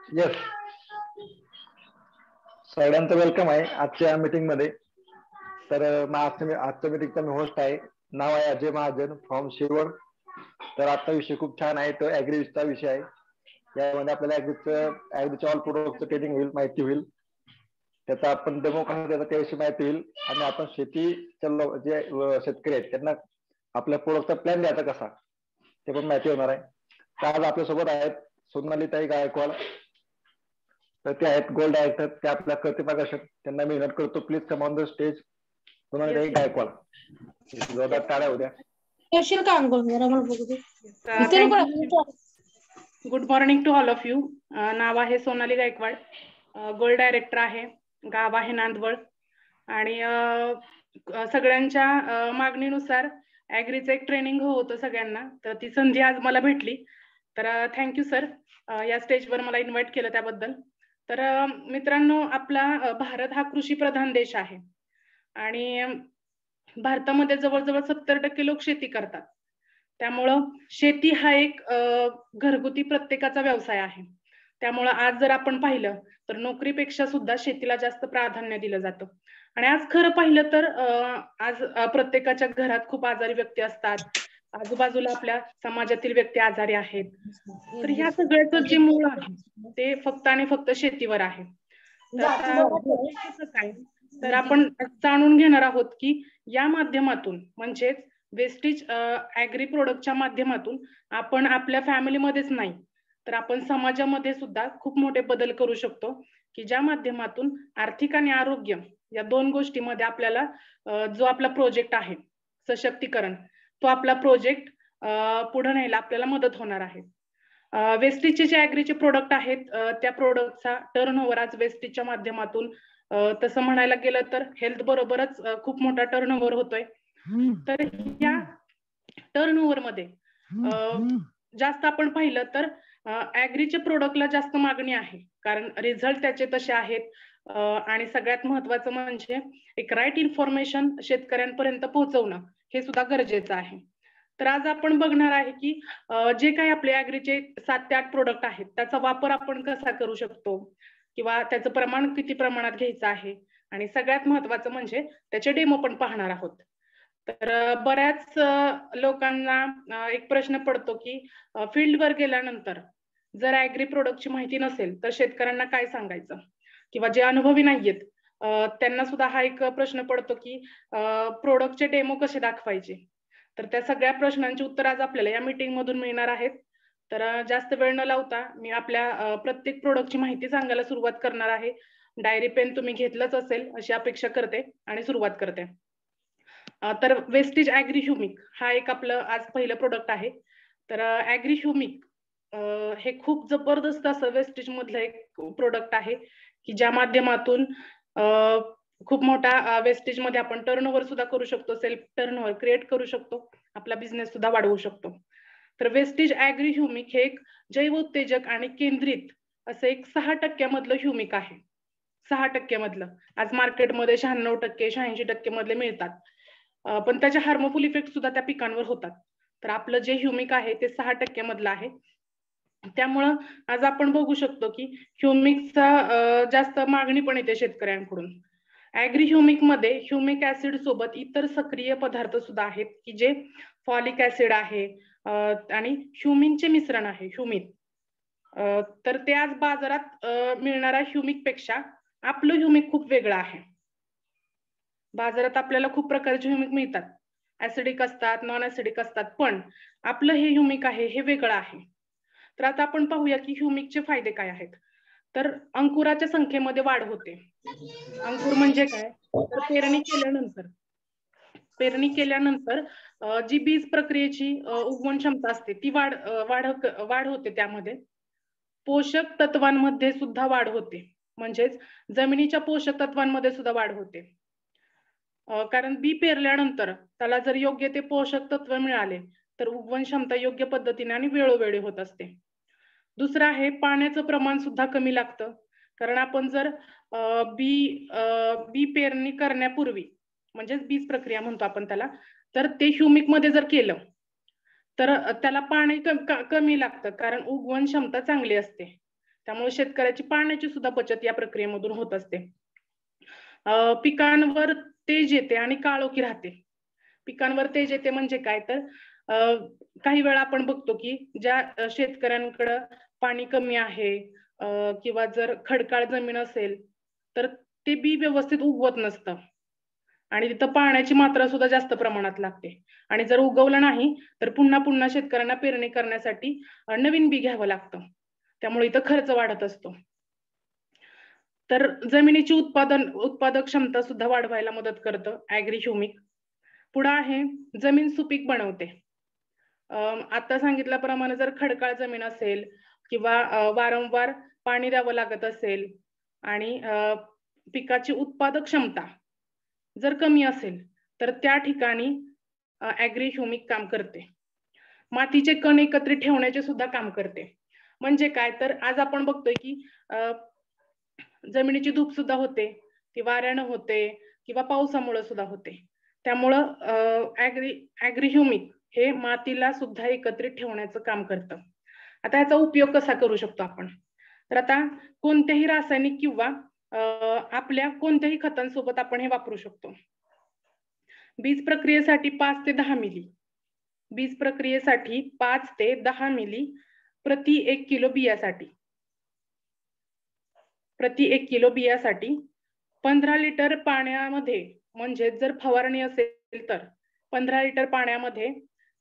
Yes, सगळ्यांचं welcome आहे आजच्या मीटिंग मध्ये. तर आजच्या मीटिंगचा मी होस्ट आहे. नाव आहे अजय महाजन फ्रॉम शिरवड. तर आजचा विषय खूप छान आहे, तो ऍग्रीचा विषय आहे. यामध्ये आपल्याला ऍग्रीच्या ऑल प्रोडक्टचं ट्रेनिंग होईल, माहिती होईल. त्याचा आपण डेमो कसा त्याचा त्याविषयी माहिती होईल. आणि आपण शेतीच्या जे शेतकरी आहेत त्यांना आपल्या प्रोडक्टचा प्लॅन द्यायचा कसा ते पण माहिती होणार आहे. तर आज आपल्यासोबत आहेत सोनालीताई गायकवाड. तर ते आहेत गोल्ड डायरेक्टर, ते आपल्या प्रतिभागाशन. त्यांना मी विनंती करतो, please come on the stage. सोनालीताई गायकवाड, जोरदार टाळ्या होत्या. Good morning to all of you. नाव आहे सोनाली गायकवाड, गोल्ड डायरेक्टर आहे, गाव आहे नांदवळ. आणि सगळ्यांच्या मागणीनुसार ॲग्रीचं एक ट्रेनिंग होतं सगळ्यांना, तर ती संधी आज मला भेटली. तर थँक्यू सर, या स्टेजवर मला इन्व्हाइट केलं त्याबद्दल. तर मित्रांनो, आपला भारत हा कृषी प्रधान देश आहे आणि भारतामध्ये जवळजवळ 70% लोक शेती करतात. त्यामुळं शेती हा एक घरगुती प्रत्येकाचा व्यवसाय आहे. त्यामुळं आज जर आपण पाहिलं तर नोकरीपेक्षा सुद्धा शेतीला जास्त प्राधान्य दिलं जातं. आणि आज खरं पाहिलं तर आज प्रत्येकाच्या घरात खूप आजारी व्यक्ती असतात, आजूबाजूला आपल्या समाजातील व्यक्ती आजारी आहेत. तर ह्या सगळ्याचं जे मूळ आहे ते फक्त आणि फक्त शेतीवर आहे. तर आता कसं काय, तर आपण जाणून घेणार आहोत की या माध्यमातून म्हणजेच वेस्टेज ॲग्री प्रोडक्टच्या माध्यमातून आपण आपल्या फॅमिलीमध्येच नाही तर आपण समाजामध्ये सुद्धा खूप मोठे बदल करू शकतो, की ज्या माध्यमातून आर्थिक आणि आरोग्य या दोन गोष्टीमध्ये आपल्याला जो आपला प्रोजेक्ट आहे सशक्तीकरण, तो आपला प्रोजेक्ट पुढे न्यायला आपल्याला मदत होणार आहे. वेस्टेजचे जे ॲग्रीचे प्रोडक्ट आहेत त्या प्रोडक्टचा टर्नओव्हर आज वेस्टेजच्या माध्यमातून तसं म्हणायला गेलं तर हेल्थ बरोबरच खूप मोठा टर्नओव्हर होतोय. तर या टर्नओव्हर मध्ये जास्त आपण पाहिलं तर ॲग्रीच्या प्रोडक्टला जास्त मागणी आहे, कारण रिझल्ट त्याचे तसे आहेत आणि सगळ्यात महत्त्वाचं म्हणजे एक राईट इन्फॉर्मेशन शेतकऱ्यांपर्यंत पोहोचवणं हे सुद्धा गरजेचं आहे. तर आज आपण बघणार आहे की जे काही आपले ॲग्रीचे 7 ते 8 प्रोडक्ट आहेत त्याचा वापर आपण कसा करू शकतो किंवा त्याचं प्रमाण किती प्रमाणात घ्यायचं आहे, आणि सगळ्यात महत्त्वाचं म्हणजे त्याचे डेमो पण पाहणार आहोत. तर बऱ्याच लोकांना एक प्रश्न पडतो की फील्डवर गेल्यानंतर जर ॲग्री प्रोडक्टची माहिती नसेल तर शेतकऱ्यांना काय सांगायचं, किंवा जे अनुभवी नाहीयेत त्यांना सुद्धा हा एक प्रश्न पडतो की प्रोडक्टचे डेमो कसे दाखवायचे. तर त्या सगळ्या प्रश्नांची उत्तर आज आपल्याला या मीटिंग मधून मिळणार आहेत. तर जास्त वेळ न लावता मी आपल्या प्रत्येक प्रोडक्टची माहिती सांगायला सुरुवात करणार आहे. डायरी पेन तुम्ही घेतलंच असेल अशी अपेक्षा करते आणि सुरुवात करते. तर वेस्टेज ॲग्री ह्युमिक हा एक आपलं आज पहिलं प्रोडक्ट आहे. तर ॲग्री ह्युमिक हे खूप जबरदस्त असं वेस्टेज मधलं एक प्रोडक्ट आहे की ज्या माध्यमातून खूप मोठा वेस्टेज मध्ये आपण टर्नओव्हर सुद्धा करू शकतो, सेल्फ टर्नओव्हर क्रिएट करू शकतो, आपला बिझनेस सुद्धा वाढवू शकतो. तर वेस्टेज ॲग्री ह्युमिक हे एक जैव उत्तेजक आणि केंद्रित असं एक 6% मधलं ह्युमिक आहे. 6% मधलं आज मार्केटमध्ये 96% 86% मधले मिळतात, पण त्याचे हार्मफुल इफेक्ट सुद्धा त्या पिकांवर होतात. तर आपलं जे ह्युमिक आहे ते 6% मधलं आहे. त्यामुळं आज आपण बघू शकतो की ह्युमिकचा जास्त मागणी पण येते शेतकऱ्यांकडून. ॲग्री ह्युमिक मध्ये ह्युमिक ऍसिड सोबत इतर सक्रिय पदार्थ सुद्धा आहेत की जे फॉलिक ऍसिड आहे आणि ह्युमिनचे मिश्रण आहे ह्युमिन. तर ते आज बाजारात मिळणाऱ्या ह्युमिक पेक्षा आपलं ह्युमिक खूप वेगळं आहे. बाजारात आपल्याला खूप प्रकारचे ह्युमिक मिळतात, ऍसिडिक असतात, नॉन ऍसिडिक असतात, पण आपलं हे ह्युमिक आहे हे वेगळं आहे. तर आता आपण पाहूया की ह्युमिकचे फायदे काय आहेत. तर अंकुराच्या संख्येमध्ये वाढ होते. अंकुर म्हणजे काय, तर पेरणी केल्यानंतर जी बीज प्रक्रियेची उगवण क्षमता असते ती वाढ होते. त्यामध्ये पोषक तत्वांमध्ये सुद्धा वाढ होते, म्हणजेच जमिनीच्या पोषक तत्वांमध्ये सुद्धा वाढ होते. कारण बी पेरल्यानंतर त्याला जर योग्य ते पोषक तत्व मिळाले तर उगवण क्षमता योग्य पद्धतीने आणि वेळोवेळी होत असते. दुसरं आहे पाण्याचं प्रमाण सुद्धा कमी लागतं, कारण आपण जर बी पेरणी करण्यापूर्वी म्हणजेच बीज प्रक्रिया म्हणतो आपण त्याला, तर ते ह्युमिक मध्ये जर केलं तर त्याला पाणी कमी लागतं, कारण उगवण क्षमता चांगली असते. त्यामुळे शेतकऱ्याची पाण्याची सुद्धा बचत या प्रक्रियेमधून होत असते. पिकांवर तेज येते आणि काळोखी राहते. पिकांवर तेज येते म्हणजे काय, तर काही वेळा आपण बघतो की ज्या शेतकऱ्यांकडे पाणी कमी आहे किंवा जर खडकाळ जमीन असेल तर ते बी व्यवस्थित उगवत नसतं आणि तिथं पाण्याची मात्रा सुद्धा जास्त प्रमाणात लागते. आणि जर उगवलं नाही तर पुन्हा पुन्हा शेतकऱ्यांना पेरणी करण्यासाठी नवीन बी घ्यावं लागतं. त्यामुळे इथं खर्च वाढत असतो. तर जमिनीची उत्पादक क्षमता सुद्धा वाढवायला मदत करतं ॲग्री ह्युमिक. पुढे आहे जमीन सुपीक बनवते. आता सांगितल्याप्रमाणे जर खडकाळ जमीन असेल किंवा वारंवार पाणी द्यावं लागत असेल आणि पिकाची उत्पादक क्षमता जर कमी असेल तर त्या ठिकाणी ॲग्री ह्युमिक काम करते. मातीचे कण एकत्रित ठेवण्याचे सुद्धा काम करते. म्हणजे काय, तर आज आपण बघतोय की जमिनीची धूप सुद्धा होते, ती वाऱ्यानं होते किंवा पावसामुळे सुद्धा होते. त्यामुळं ॲग्री ह्युमिक हे मातीला सुद्धा एकत्रित ठेवण्याचं काम करतं. आता याचा उपयोग कसा करू शकतो आपण, तर आता कोणत्याही रासायनिक किंवा आपल्या कोणत्याही खतांसोबत आपण हे वापरू शकतो. बीज प्रक्रियेसाठी 5 ते 10 मिली, बीज प्रक्रियेसाठी 5 ते 10 मिली प्रति 1 किलो बियासाठी, प्रति 1 किलो बियासाठी 15 लिटर पाण्यामध्ये, म्हणजे जर फवारणी असेल तर 15 लिटर पाण्यामध्ये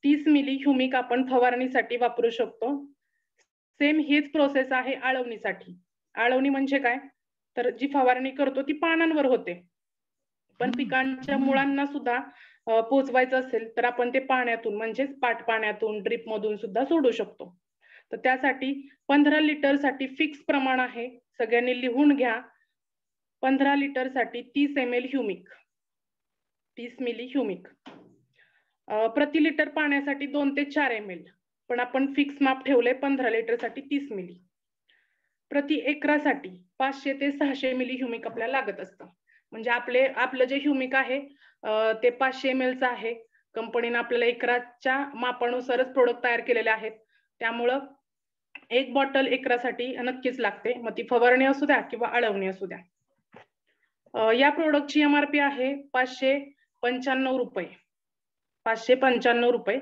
30 मिली ह्युमिक आपण फवारणीसाठी वापरू शकतो. सेम हीच प्रोसेस आहे आळवणीसाठी. आळवणी म्हणजे काय, तर जी फवारणी करतो ती पानांवर होते, पण पिकांच्या मुळांना सुद्धा पोचवायचं असेल तर आपण ते पाण्यातून म्हणजेच पाण्यातून ड्रिप मधून सुद्धा सोडू शकतो. तर त्यासाठी 15 लिटर साठी फिक्स प्रमाण आहे, सगळ्यांनी लिहून घ्या. 15 लिटर साठी 30 ml ह्युमिक, 30 मिली ह्युमिक. प्रति लिटर पाण्यासाठी 2 ते 4 ml, पण आपण फिक्स माप ठेवले 15 लिटर साठी 30 मिली. प्रति एकरासाठी 500 ते 600 मिली ह्युमिक आपल्याला लागत असतं. म्हणजे आपलं जे ह्युमिक आहे ते 500 ml चं आहे. कंपनीने आपल्याला एकराच्या मापानुसारच प्रोडक्ट तयार केलेले आहेत. त्यामुळं एक बॉटल एकरासाठी नक्कीच लागते, मग ती फवारणी असू द्या किंवा आळवणी असू द्या. या प्रोडक्टची MRP आहे 595 रुपये, 595 रुपये.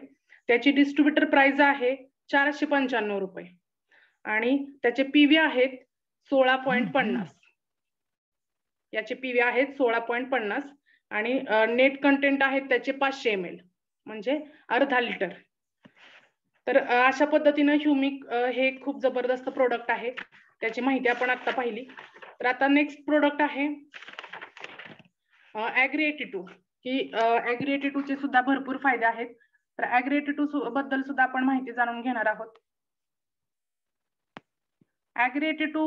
त्याची डिस्ट्रीब्युटर प्राइस आहे 495 रुपये आणि त्याचे PV आहेत 16.50. याचे PV आहेत 16.50 आणि नेट कंटेंट आहेत त्याचे 500 ml, म्हणजे अर्धा लिटर. तर अशा पद्धतीने ह्युमिक हे खूप जबरदस्त प्रोडक्ट आहे, त्याची माहिती आपण आता पाहिली. तर आता नेक्स्ट प्रोडक्ट आहे ॲग्री 82. की ॲग्री 82 चे सुद्धा भरपूर फायदे आहेत. तर ॲग्री 82 बद्दल सुद्धा आपण माहिती जाणून घेणार आहोत. ॲग्री 82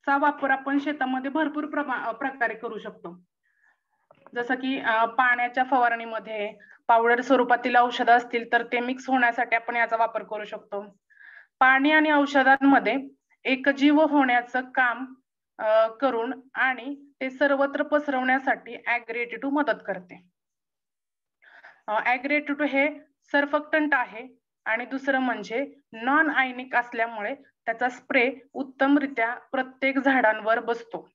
चा वापर आपण शेतामध्ये भरपूर प्रकारे करू शकतो. जसं की पाण्याच्या फवारणीमध्ये, पावडर स्वरूपातील औषधं असतील तर ते मिक्स होण्यासाठी आपण याचा वापर करू शकतो. पाणी आणि औषधांमध्ये एकजीव होण्याचं काम करून आणि ते सर्वत्र पसरवण्यासाठी ॲग्री 82 मदत करते. ॲग्री 82 हे सर्फक्टंट आहे आणि दुसरं म्हणजे नॉन आयनिक असल्यामुळे त्याचा स्प्रे उत्तमरित्या प्रत्येक झाडांवर बसतो.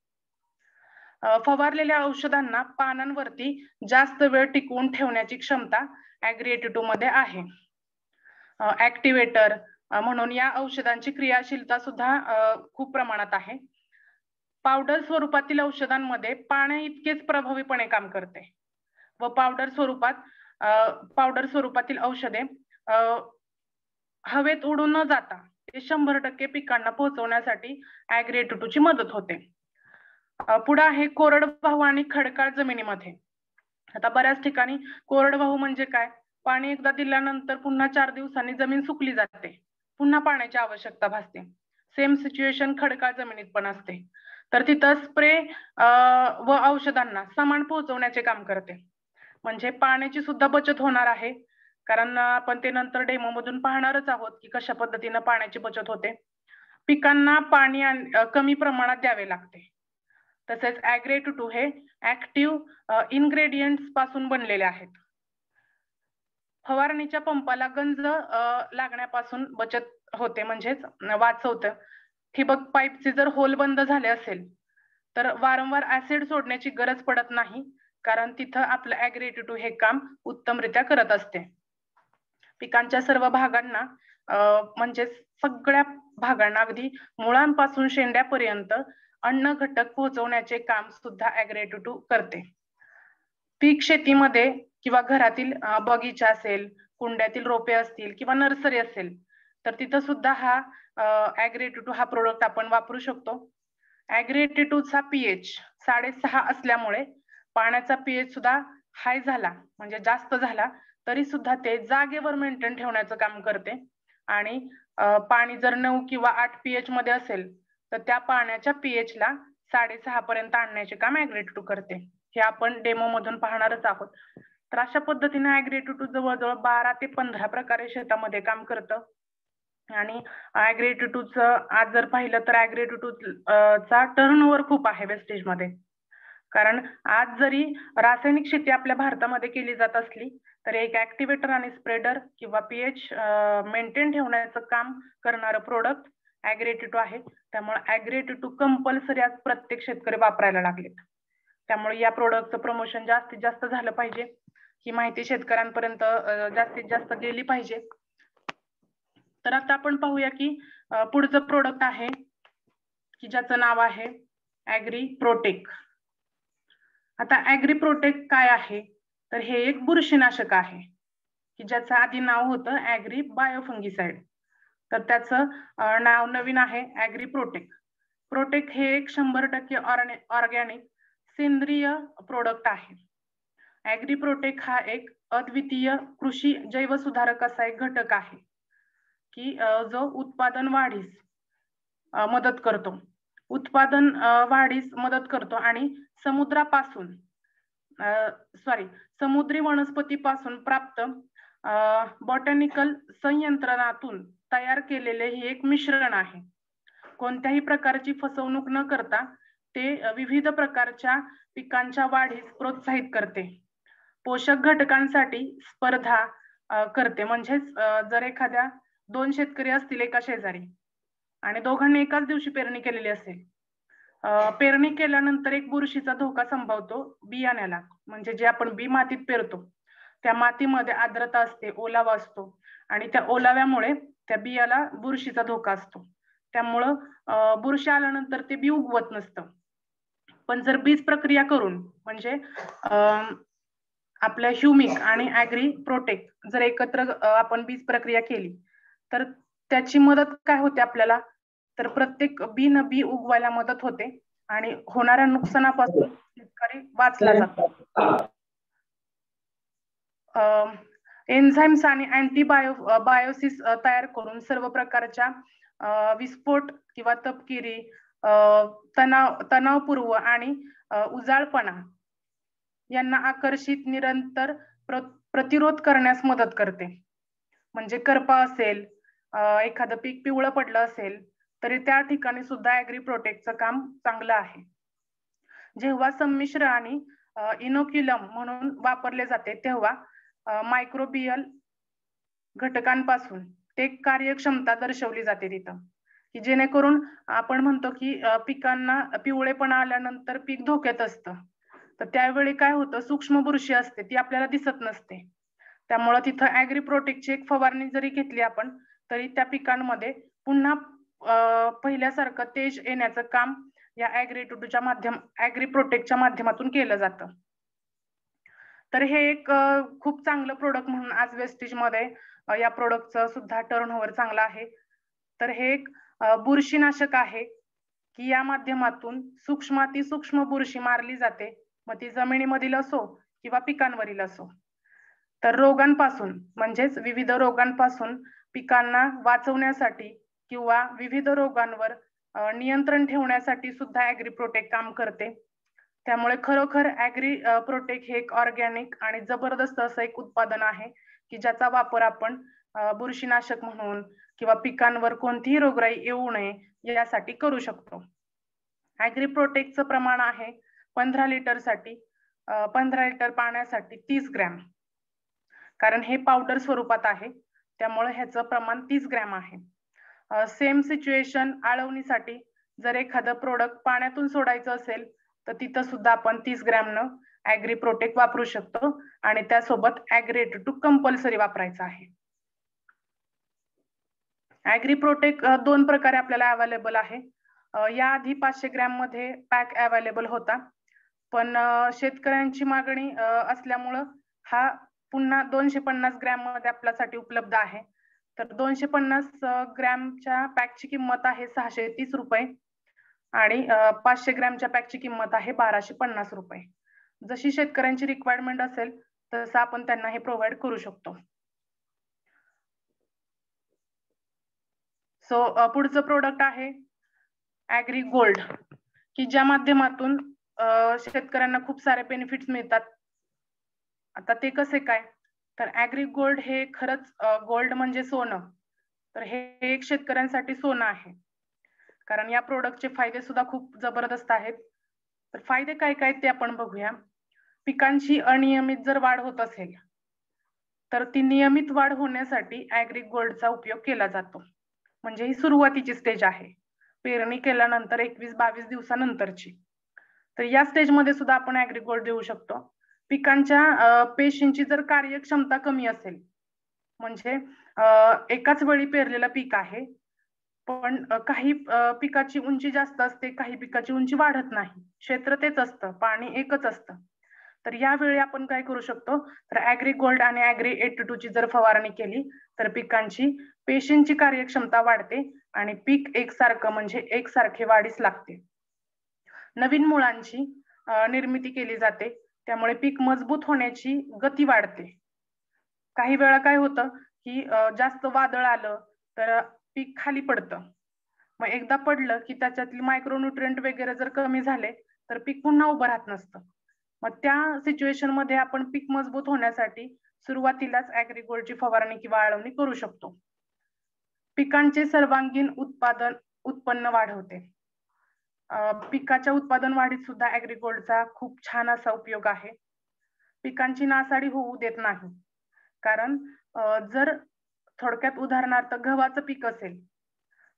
फवारलेल्या औषधांना पानांवरती जास्त वेळ टिकवून ठेवण्याची क्षमता ॲग्री 82 मध्ये आहे. ॲक्टिवेटर म्हणून या औषधांची क्रियाशीलता सुद्धा खूप प्रमाणात आहे. पावडर स्वरूपातील औषधांमध्ये पाण्या इतकेच प्रभावीपणे काम करते व पावडर स्वरूपातील औषधे हवेत उडून न जाता ते 100% पिकांना पोहोचवण्यासाठी ॲग्री 82 ची मदत होते. पुढे आहे कोरडवाहू आणि खडकाळ जमिनीमध्ये. आता बऱ्याच ठिकाणी कोरडवाहू म्हणजे काय, पाणी एकदा दिल्यानंतर पुन्हा 4 दिवसांनी जमीन सुकली जाते, पुन्हा पाण्याची आवश्यकता भासते. सेम सिच्युएशन खडकाळ जमिनीत पण असते. तर तिथं स्प्रे व औषधांना समान पोहोचवण्याचे काम करते. म्हणजे पाण्याची सुद्धा बचत होणार आहे, कारण आपण ते नंतर डेमो मधून पाहणारच आहोत की कशा पद्धतीने पाण्याची बचत होते. पिकांना पाणी कमी प्रमाणात द्यावे लागते. तसेच ॲग्री 82 हे ऍक्टिव्ह इन्ग्रेडियंट्स पासून बनलेले आहेत. फवारणीच्या पंपाला गंज लागण्यापासून बचत होते, म्हणजेच वाचवतं. ठिबक पाईपचे जर होल बंद झाले असेल तर वारंवार ऍसिड सोडण्याची गरज पडत नाही, कारण तिथं आपलं ॲग्री82 हे काम उत्तमरित्या करत असते. पिकांच्या सर्व भागांना म्हणजे सगळ्या भागांना अगदी मुळांपासून शेंड्यापर्यंत अन्न घटक पोहोचवण्याचे काम सुद्धा ॲग्री82 करते. पीक शेतीमध्ये किंवा घरातील बगीचा असेल, कुंड्यातील रोपे असतील किंवा नर्सरी असेल तर तिथं सुद्धा हा ॲग्री82 हा प्रोडक्ट आपण वापरू शकतो. ॲग्री82 चा पीएच 6.5 असल्यामुळे पाण्याचा पीएच सुद्धा हाय झाला म्हणजे जास्त झाला तरी सुद्धा ते जागेवर मेंटेन ठेवण्याचं काम करते. आणि पाणी जर 9 किंवा 8 पीएच मध्ये असेल तर त्या पाण्याच्या पीएच ला 6.5 पर्यंत आणण्याचे काम ॲग्री82 करते. हे आपण डेमो मधून पाहणारच आहोत. तर अशा पद्धतीने ॲग्री82 जवळजवळ 12 ते 15 प्रकारे शेतामध्ये काम करतं. आणि ॲग्री82 चं आज जर पाहिलं तर ॲग्री82 चा टर्नओव्हर खूप आहे वेस्टेज मध्ये. कारण आज जरी रासायनिक शेती आपल्या भारतामध्ये केली जात असली तर एक ऍक्टिव्हेटर आणि स्प्रेडर किंवा पीएच मेंटेन ठेवण्याचं काम करणारं प्रोडक्ट ॲग्री82 आहे. त्यामुळे ॲग्री82 कंपल्सरी आज प्रत्येक शेतकरी वापरायला लागलेत. त्यामुळे या प्रोडक्टचं प्रमोशन जास्तीत जास्त झालं पाहिजे, ही माहिती शेतकऱ्यांपर्यंत जास्तीत जास्त गेली पाहिजे. तर आता आपण पाहूया की पुढचं प्रोडक्ट आहे की ज्याचं नाव आहे ॲग्री-प्रोटेक. आता ॲग्री-प्रोटेक काय आहे तर हे एक बुरशीनाशक आहे की ज्याचं आधी नाव होतं ॲग्री-बायोफंगिसाइड. तर त्याचं नाव नवीन आहे ॲग्री-प्रोटेक. प्रोटेक हे एक 100% ऑर्गॅनिक सेंद्रिय प्रोडक्ट आहे. ॲग्री-प्रोटेक हा एक अद्वितीय कृषी जैवसुधारक असा एक घटक आहे की जो उत्पादन वाढीस मदत करतो. उत्पादन वाढीस मदत करतो आणि समुद्रापासून समुद्री वनस्पतीपासून प्राप्त बॉटॅनिकल संयंत्रणातून तयार केलेले हे एक मिश्रण आहे. कोणत्याही प्रकारची फसवणूक न करता ते विविध प्रकारच्या पिकांच्या वाढीस प्रोत्साहित करते. पोषक घटकांसाठी स्पर्धा करते. म्हणजेच जर एखाद्या 2 शेतकरी असतील एका शेजारी आणि दोघांनी एकाच दिवशी पेरणी केलेली असेल, पेरणी केल्यानंतर एक बुरशीचा धोका संभवतो बियाण्याला. म्हणजे जे आपण बी मातीत पेरतो त्या मातीमध्ये आर्द्रता असते, ओलावा असतो आणि त्या ओलाव्यामुळे त्या बियाला बुरशीचा धोका असतो. त्यामुळं बुरशी आल्यानंतर ते बी उगवत नसतं. पण जर बीज प्रक्रिया करून म्हणजे आपल्या ह्युमिक आणि ॲग्री-प्रोटेक जर एकत्र आपण बीज प्रक्रिया केली तर त्याची मदत काय होते आपल्याला तर प्रत्येक बी उगवायला मदत होते आणि होणाऱ्या नुकसानापासून शेतकरी वाचला जातो. एन्झाइम्स आणि बायोसिस तयार करून सर्व प्रकारच्या विस्फोट किंवा तपकिरी, तणावपूर्व आणि उजाळपणा यांना आकर्षित निरंतर प्रतिरोध करण्यास मदत करते. म्हणजे करपा असेल, एखादं पीक पिवळं पडलं असेल तरी त्या ठिकाणी सुद्धा ॲग्री-प्रोटेकचं काम चांगलं आहे. जेव्हा संमिश्र आणि इनोक्युलम म्हणून वापरले जाते तेव्हा मायक्रोबियल घटकांपासून ते कार्यक्षमता दर्शवली जाते तिथं, की जेणेकरून आपण म्हणतो की पिकांना पिवळेपणा आल्यानंतर पीक धोक्यात असतं. तर त्यावेळी काय होतं, सूक्ष्म बुरशी असते ती आपल्याला दिसत नसते. त्यामुळे तिथं ॲग्री-प्रोटेकची एक फवारणी जरी घेतली आपण तरी त्या पिकांमध्ये पुन्हा पहिल्यासारखं तेज येण्याचं काम या ॲग्री-प्रोटेकच्या माध्यमातून केलं जातं. तर हे एक खूप चांगलं प्रोडक्ट म्हणून आज वेस्टेज मध्ये या प्रोडक्टचं सुद्धा टर्नओव्हर चांगला आहे. तर हे एक बुरशीनाशक आहे की या माध्यमातून सूक्ष्म बुरशी मारली जाते, मग ती जमिनीमधील असो किंवा पिकांवरील असो. तर रोगांपासून म्हणजेच विविध रोगांपासून पिकांना वाचवण्यासाठी किंवा विविध रोगांवर नियंत्रण ठेवण्यासाठी सुद्धा ॲग्री-प्रोटेक काम करते. त्यामुळे खरोखर ॲग्री-प्रोटेक हे एक ऑर्गॅनिक आणि जबरदस्त असं एक उत्पादन आहे की ज्याचा वापर आपण बुरशीनाशक म्हणून किंवा पिकांवर कोणतीही रोगराई येऊ नये यासाठी करू शकतो. ॲग्री-प्रोटेकचं प्रमाण आहे 15 लिटरसाठी 15 लिटर पाण्यासाठी 30 ग्रॅम. कारण हे पावडर स्वरूपात आहे त्यामुळे ह्याचं प्रमाण 30 ग्रॅम आहे. सेम सिच्युएशन आळवणीसाठी जर एखादं प्रोडक्ट पाण्यातून सोडायचं असेल तर तिथं सुद्धा आपण 30 ग्रॅमनं ॲग्री प्रोटेक्ट वापरू शकतो आणि त्यासोबत ॲग्री-82 कंपल्सरी वापरायचं आहे. ॲग्री प्रोटेक्ट 2 प्रकारे आपल्याला अवेलेबल आहे. याआधी 500 ग्रॅम मध्ये पॅक अवेलेबल होता, पण शेतकऱ्यांची मागणी असल्यामुळं हा पुन्हा 250 ग्रॅम मध्ये आपल्यासाठी उपलब्ध आहे. तर 250 ग्रॅमच्या पॅकची किंमत आहे 630 रुपये आणि 500 ग्रॅमच्या पॅकची किंमत आहे 1250 रुपये. जशी शेतकऱ्यांची रिक्वायरमेंट असेल तसं आपण त्यांना हे प्रोव्हाइड करू शकतो. सो पुढचं प्रोडक्ट आहे ॲग्री गोल्ड, की ज्या माध्यमातून शेतकऱ्यांना खूप सारे बेनिफिट्स मिळतात. आता ते कसे काय, तर ॲग्री गोल्ड हे खरंच गोल्ड म्हणजे सोनं, तर हे एक शेतकऱ्यांसाठी सोनं आहे. कारण या प्रोडक्टचे फायदे सुद्धा खूप जबरदस्त आहेत. तर फायदे काय काय ते आपण बघूया. पिकांची अनियमित जर वाढ होत असेल तर ती नियमित वाढ होण्यासाठी ॲग्री गोल्डचा उपयोग केला जातो. म्हणजे ही सुरुवातीची स्टेज आहे, पेरणी केल्यानंतर 21-22 दिवसानंतरची. तर या स्टेजमध्ये सुद्धा आपण ॲग्री गोल्ड देऊ शकतो. पिकांच्या पेशींची जर कार्यक्षमता कमी असेल, म्हणजे एकाच वेळी पेरलेलं पीक आहे पण काही पिकाची उंची जास्त असते, काही पिकाची उंची वाढत नाही, क्षेत्र तेच असतं, पाणी एकच असतं. तर यावेळी आपण काय करू शकतो, तर ॲग्री गोल्ड आणि ॲग्री-82 ची जर फवारणी केली तर पिकांची पेशींची कार्यक्षमता वाढते आणि पीक एकसारखं म्हणजे एकसारखे वाढीस लागते. नवीन मुळांची निर्मिती केली जाते, त्यामुळे पीक मजबूत होण्याची गती वाढते. काही वेळा काय होतं की जास्त वादळ आलं तर पीक खाली पडतं. मग एकदा पडलं की त्याच्यातली मायक्रोन्यूट्रिएंट वगैरे जर कमी झाले तर पीक पुन्हा उभं राहत नसतं. मग त्या सिच्युएशन मध्ये आपण पीक मजबूत होण्यासाठी सुरुवातीलाच ॲग्री गोल्डची फवारणी किंवा आळवणी करू शकतो. पिकांचे सर्वांगीण उत्पन्न वाढवते. पिकाच्या उत्पादन वाढीत सुद्धा ॲग्री गोल्डचा खूप छान असा उपयोग आहे. पिकांची नासाडी होऊ देत नाही, कारण जर थोडक्यात उदाहरणार्थ गव्हाचं पीक असेल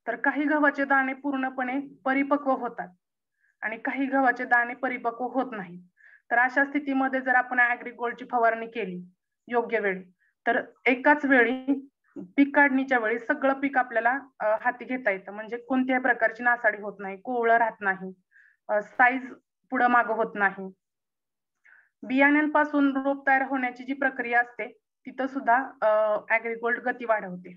तर काही गव्हाचे दाणे पूर्णपणे परिपक्व होतात आणि काही गव्हाचे दाणे परिपक्व होत नाही. तर अशा स्थितीमध्ये जर आपण ॲग्री गोल्डची फवारणी केली योग्य वेळी तर एकाच वेळी पीक काढणीच्या वेळी सगळं पीक आपल्याला हाती घेता येतं. म्हणजे कोणत्याही प्रकारची नासाडी होत नाही, कोवळं राहत नाही, साईज पुढं मागं होत नाही. बियाण्यांपासून रोप तयार होण्याची जी प्रक्रिया असते तिथं सुद्धा ॲग्री गोल्ड गती वाढवते.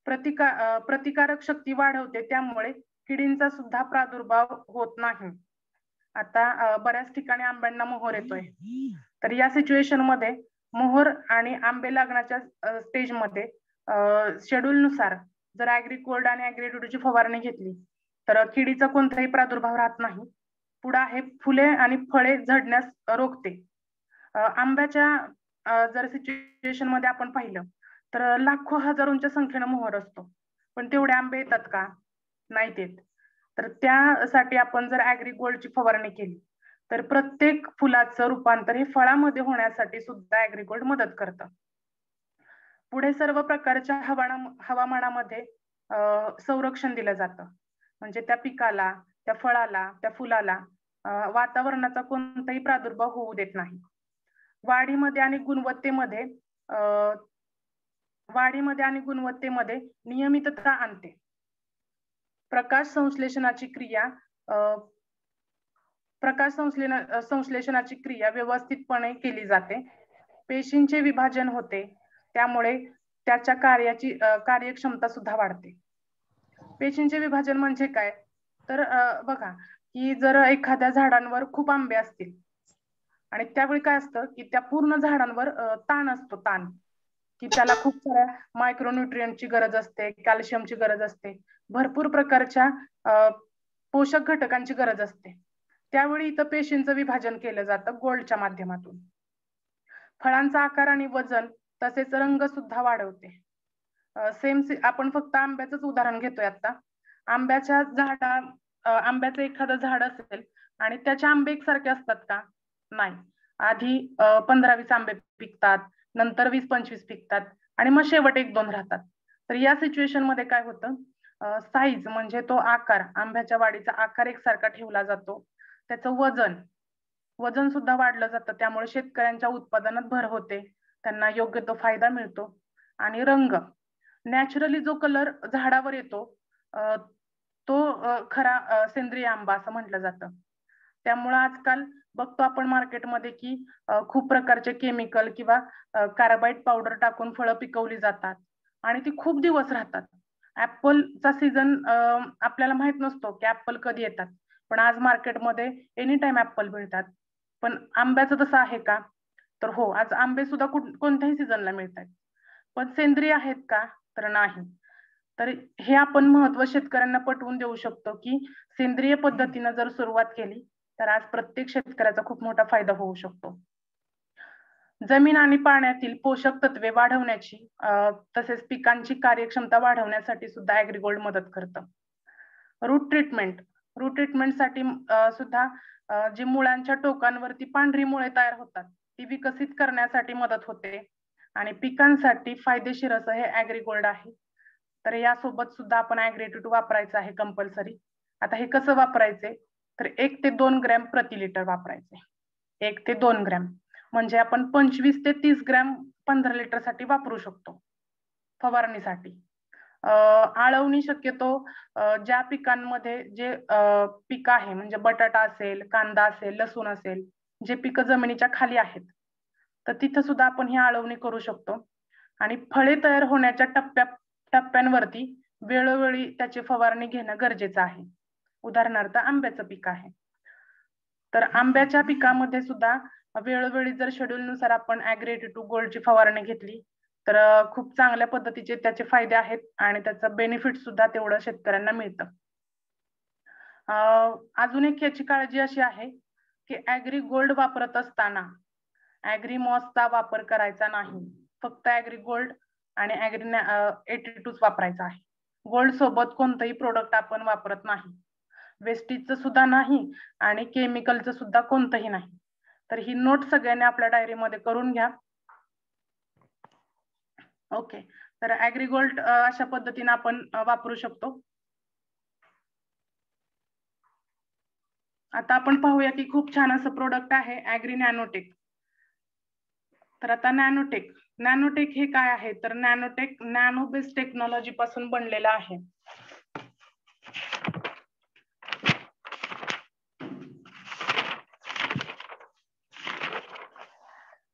प्रतिकारक शक्ती वाढवते, त्यामुळे किडींचा सुद्धा प्रादुर्भाव होत नाही. आता बऱ्याच ठिकाणी आंब्यांना मोहर येतोय, तर या सिच्युएशन मध्ये मोहर आणि आंबे लागण्याच्या स्टेज मध्ये शेड्यूल नुसार जर ॲग्री गोल्ड आणि ॲग्री-82 ची फवारणी घेतली तर किडीचा कोणताही प्रादुर्भाव राहत नाही. पुढे आहे फुले आणि फळे झडण्यास रोखते. आंब्याच्या जर सिच्युएशन मध्ये आपण पाहिलं तर लाखो हजारोंच्या संख्येनं मोहर असतो, पण तेवढे आंबे येतात का? नाहीत येत. तर त्यासाठी आपण जर ॲग्री गोल्डची फवारणी केली तर प्रत्येक फुलाचं रूपांतर हे फळामध्ये होण्यासाठी सुद्धा ॲग्री गोल्ड मदत करतं. पुढे सर्व प्रकारच्या हवामानामध्ये संरक्षण दिलं जातं, म्हणजे त्या पिकाला, त्या फळाला, त्या फुलाला वातावरणाचा कोणताही प्रादुर्भाव होऊ देत नाही. वाढीमध्ये आणि गुणवत्तेमध्ये नियमितता आणते. प्रकाश संश्लेषणाची क्रिया व्यवस्थितपणे केली जाते. पेशींचे विभाजन होते, त्यामुळे त्याच्या कार्यक्षमता सुद्धा वाढते. पेशींचे विभाजन म्हणजे काय, तर बघा की जर एखाद्या झाडांवर खूप आंबे असतील आणि त्यावेळी काय असतं की त्या पूर्ण झाडांवर ताण असतो, ताण की त्याला खूप साऱ्या मायक्रोन्यूट्रिएंटची गरज असते, कॅल्शियमची गरज असते, भरपूर प्रकारच्या पोषक घटकांची गरज असते. त्यावेळी इथं पेशींचं विभाजन केलं जातं गोल्डच्या माध्यमातून. फळांचा आकार आणि वजन तसेच रंग सुद्धा वाढवते. आपण फक्त आंब्याचंच उदाहरण घेतोय आता. आंब्याचं एखादं झाड असेल आणि त्याचे आंबे एकसारखे असतात का? नाही. आधी 15-20 आंबे पिकतात, नंतर 20-25 पिकतात आणि मग शेवट 1-2 राहतात. तर तर या सिच्युएशन मध्ये काय होतं, साईज म्हणजे तो आकार, आंब्याच्या वाढीचा आकार एकसारखा ठेवला जातो, त्याचं वजन सुद्धा वाढलं जातं, त्यामुळे शेतकऱ्यांच्या उत्पादनात भर होते, त्यांना योग्य तो फायदा मिळतो. आणि रंग, नॅचरली जो कलर झाडावर येतो तो खरा सेंद्रिय आंबा असं म्हटलं जातं. त्यामुळे आजकाल बघतो आपण मार्केटमध्ये की खूप प्रकारचे केमिकल किंवा कार्बाईड पावडर टाकून फळं पिकवली जातात आणि ती खूप दिवस राहतात. ऍपलचा सीझन आपल्याला माहित नसतो की ऍपल कधी येतात, पण आज मार्केटमध्ये एनी टाइम ऍपल मिळतात. पण आंब्याचं तसं आहे का? तर हो, आज आंबे सुद्धा कोणत्याही सीझनला मिळतात. पण सेंद्रिय आहेत का? तर नाही. तर हे आपण महत्व शेतकऱ्यांना पटवून देऊ शकतो की सेंद्रिय पद्धतीनं जर सुरुवात केली तर आज प्रत्येक शेतकऱ्याचा खूप मोठा फायदा होऊ शकतो. जमीन आणि पाण्यातील पोषक तत्वे वाढवण्याची तसेच पिकांची कार्यक्षमता वाढवण्यासाठी सुद्धा ॲग्रीगोल्ड मदत करतं. रूट ट्रीटमेंटसाठी सुद्धा जी मुळांच्या टोकांवरती पांढरी मुळे तयार होतात ती विकसित करण्यासाठी मदत होते आणि पिकांसाठी फायदेशीर असं हे ॲग्रीगोल्ड आहे. तर यासोबत सुद्धा आपण ॲग्रीट्यूट वापरायचं आहे कंपल्सरी. आता हे कसं वापरायचे? तर 1 ते 2 ग्रॅम प्रति लिटर वापरायचे. 1 ते 2 ग्रॅम म्हणजे आपण 25 ते 30 ग्रॅम 15 लिटर साठी वापरू शकतो फवारणीसाठी. आळवणी शक्यतो ज्या पिकांमध्ये जे पीक आहे म्हणजे बटाटा असेल, कांदा असेल, लसूण असेल, जे पिकं जमिनीच्या खाली आहेत तर तिथं सुद्धा आपण ही आळवणी करू शकतो. आणि फळे तयार होण्याच्या टप्प्यांवरती वेळोवेळी त्याची फवारणी घेणं गरजेचं आहे. उदाहरणार्थ आंब्याचं पीक आहे तर आंब्याच्या पिकामध्ये सुद्धा वेळोवेळी जर शेड्यूलनुसार आपण ॲग्रीट्यूट गोल्डची फवारणी घेतली तर खूप चांगल्या पद्धतीचे त्याचे फायदे आहेत आणि त्याचं बेनिफिट सुद्धा तेवढं शेतकऱ्यांना मिळतं. अजून एक याची काळजी अशी आहे की ॲग्री गोल्ड वापरत असताना ॲग्री मॉसचा वापर करायचा नाही. फक्त ॲग्री गोल्ड आणि ॲग्री 82 वापरायचा आहे. गोल्ड सोबत कोणतंही प्रोडक्ट आपण वापरत नाही. वेस्टेजचं सुद्धा नाही आणि केमिकलचं सुद्धा कोणतंही नाही. तर ही नोट सगळ्यांनी आपल्या डायरीमध्ये करून घ्या. ओके, तर ॲग्री गोल्ड अशा पद्धतीने आपण वापरू शकतो. आता आपण पाहूया की खूप छान असं प्रोडक्ट आहे ॲग्री नॅनोटेक. तर आता नॅनोटेक हे काय आहे? तर नॅनोटेक नॅनो बेस टेक्नॉलॉजी पासून बनलेलं आहे.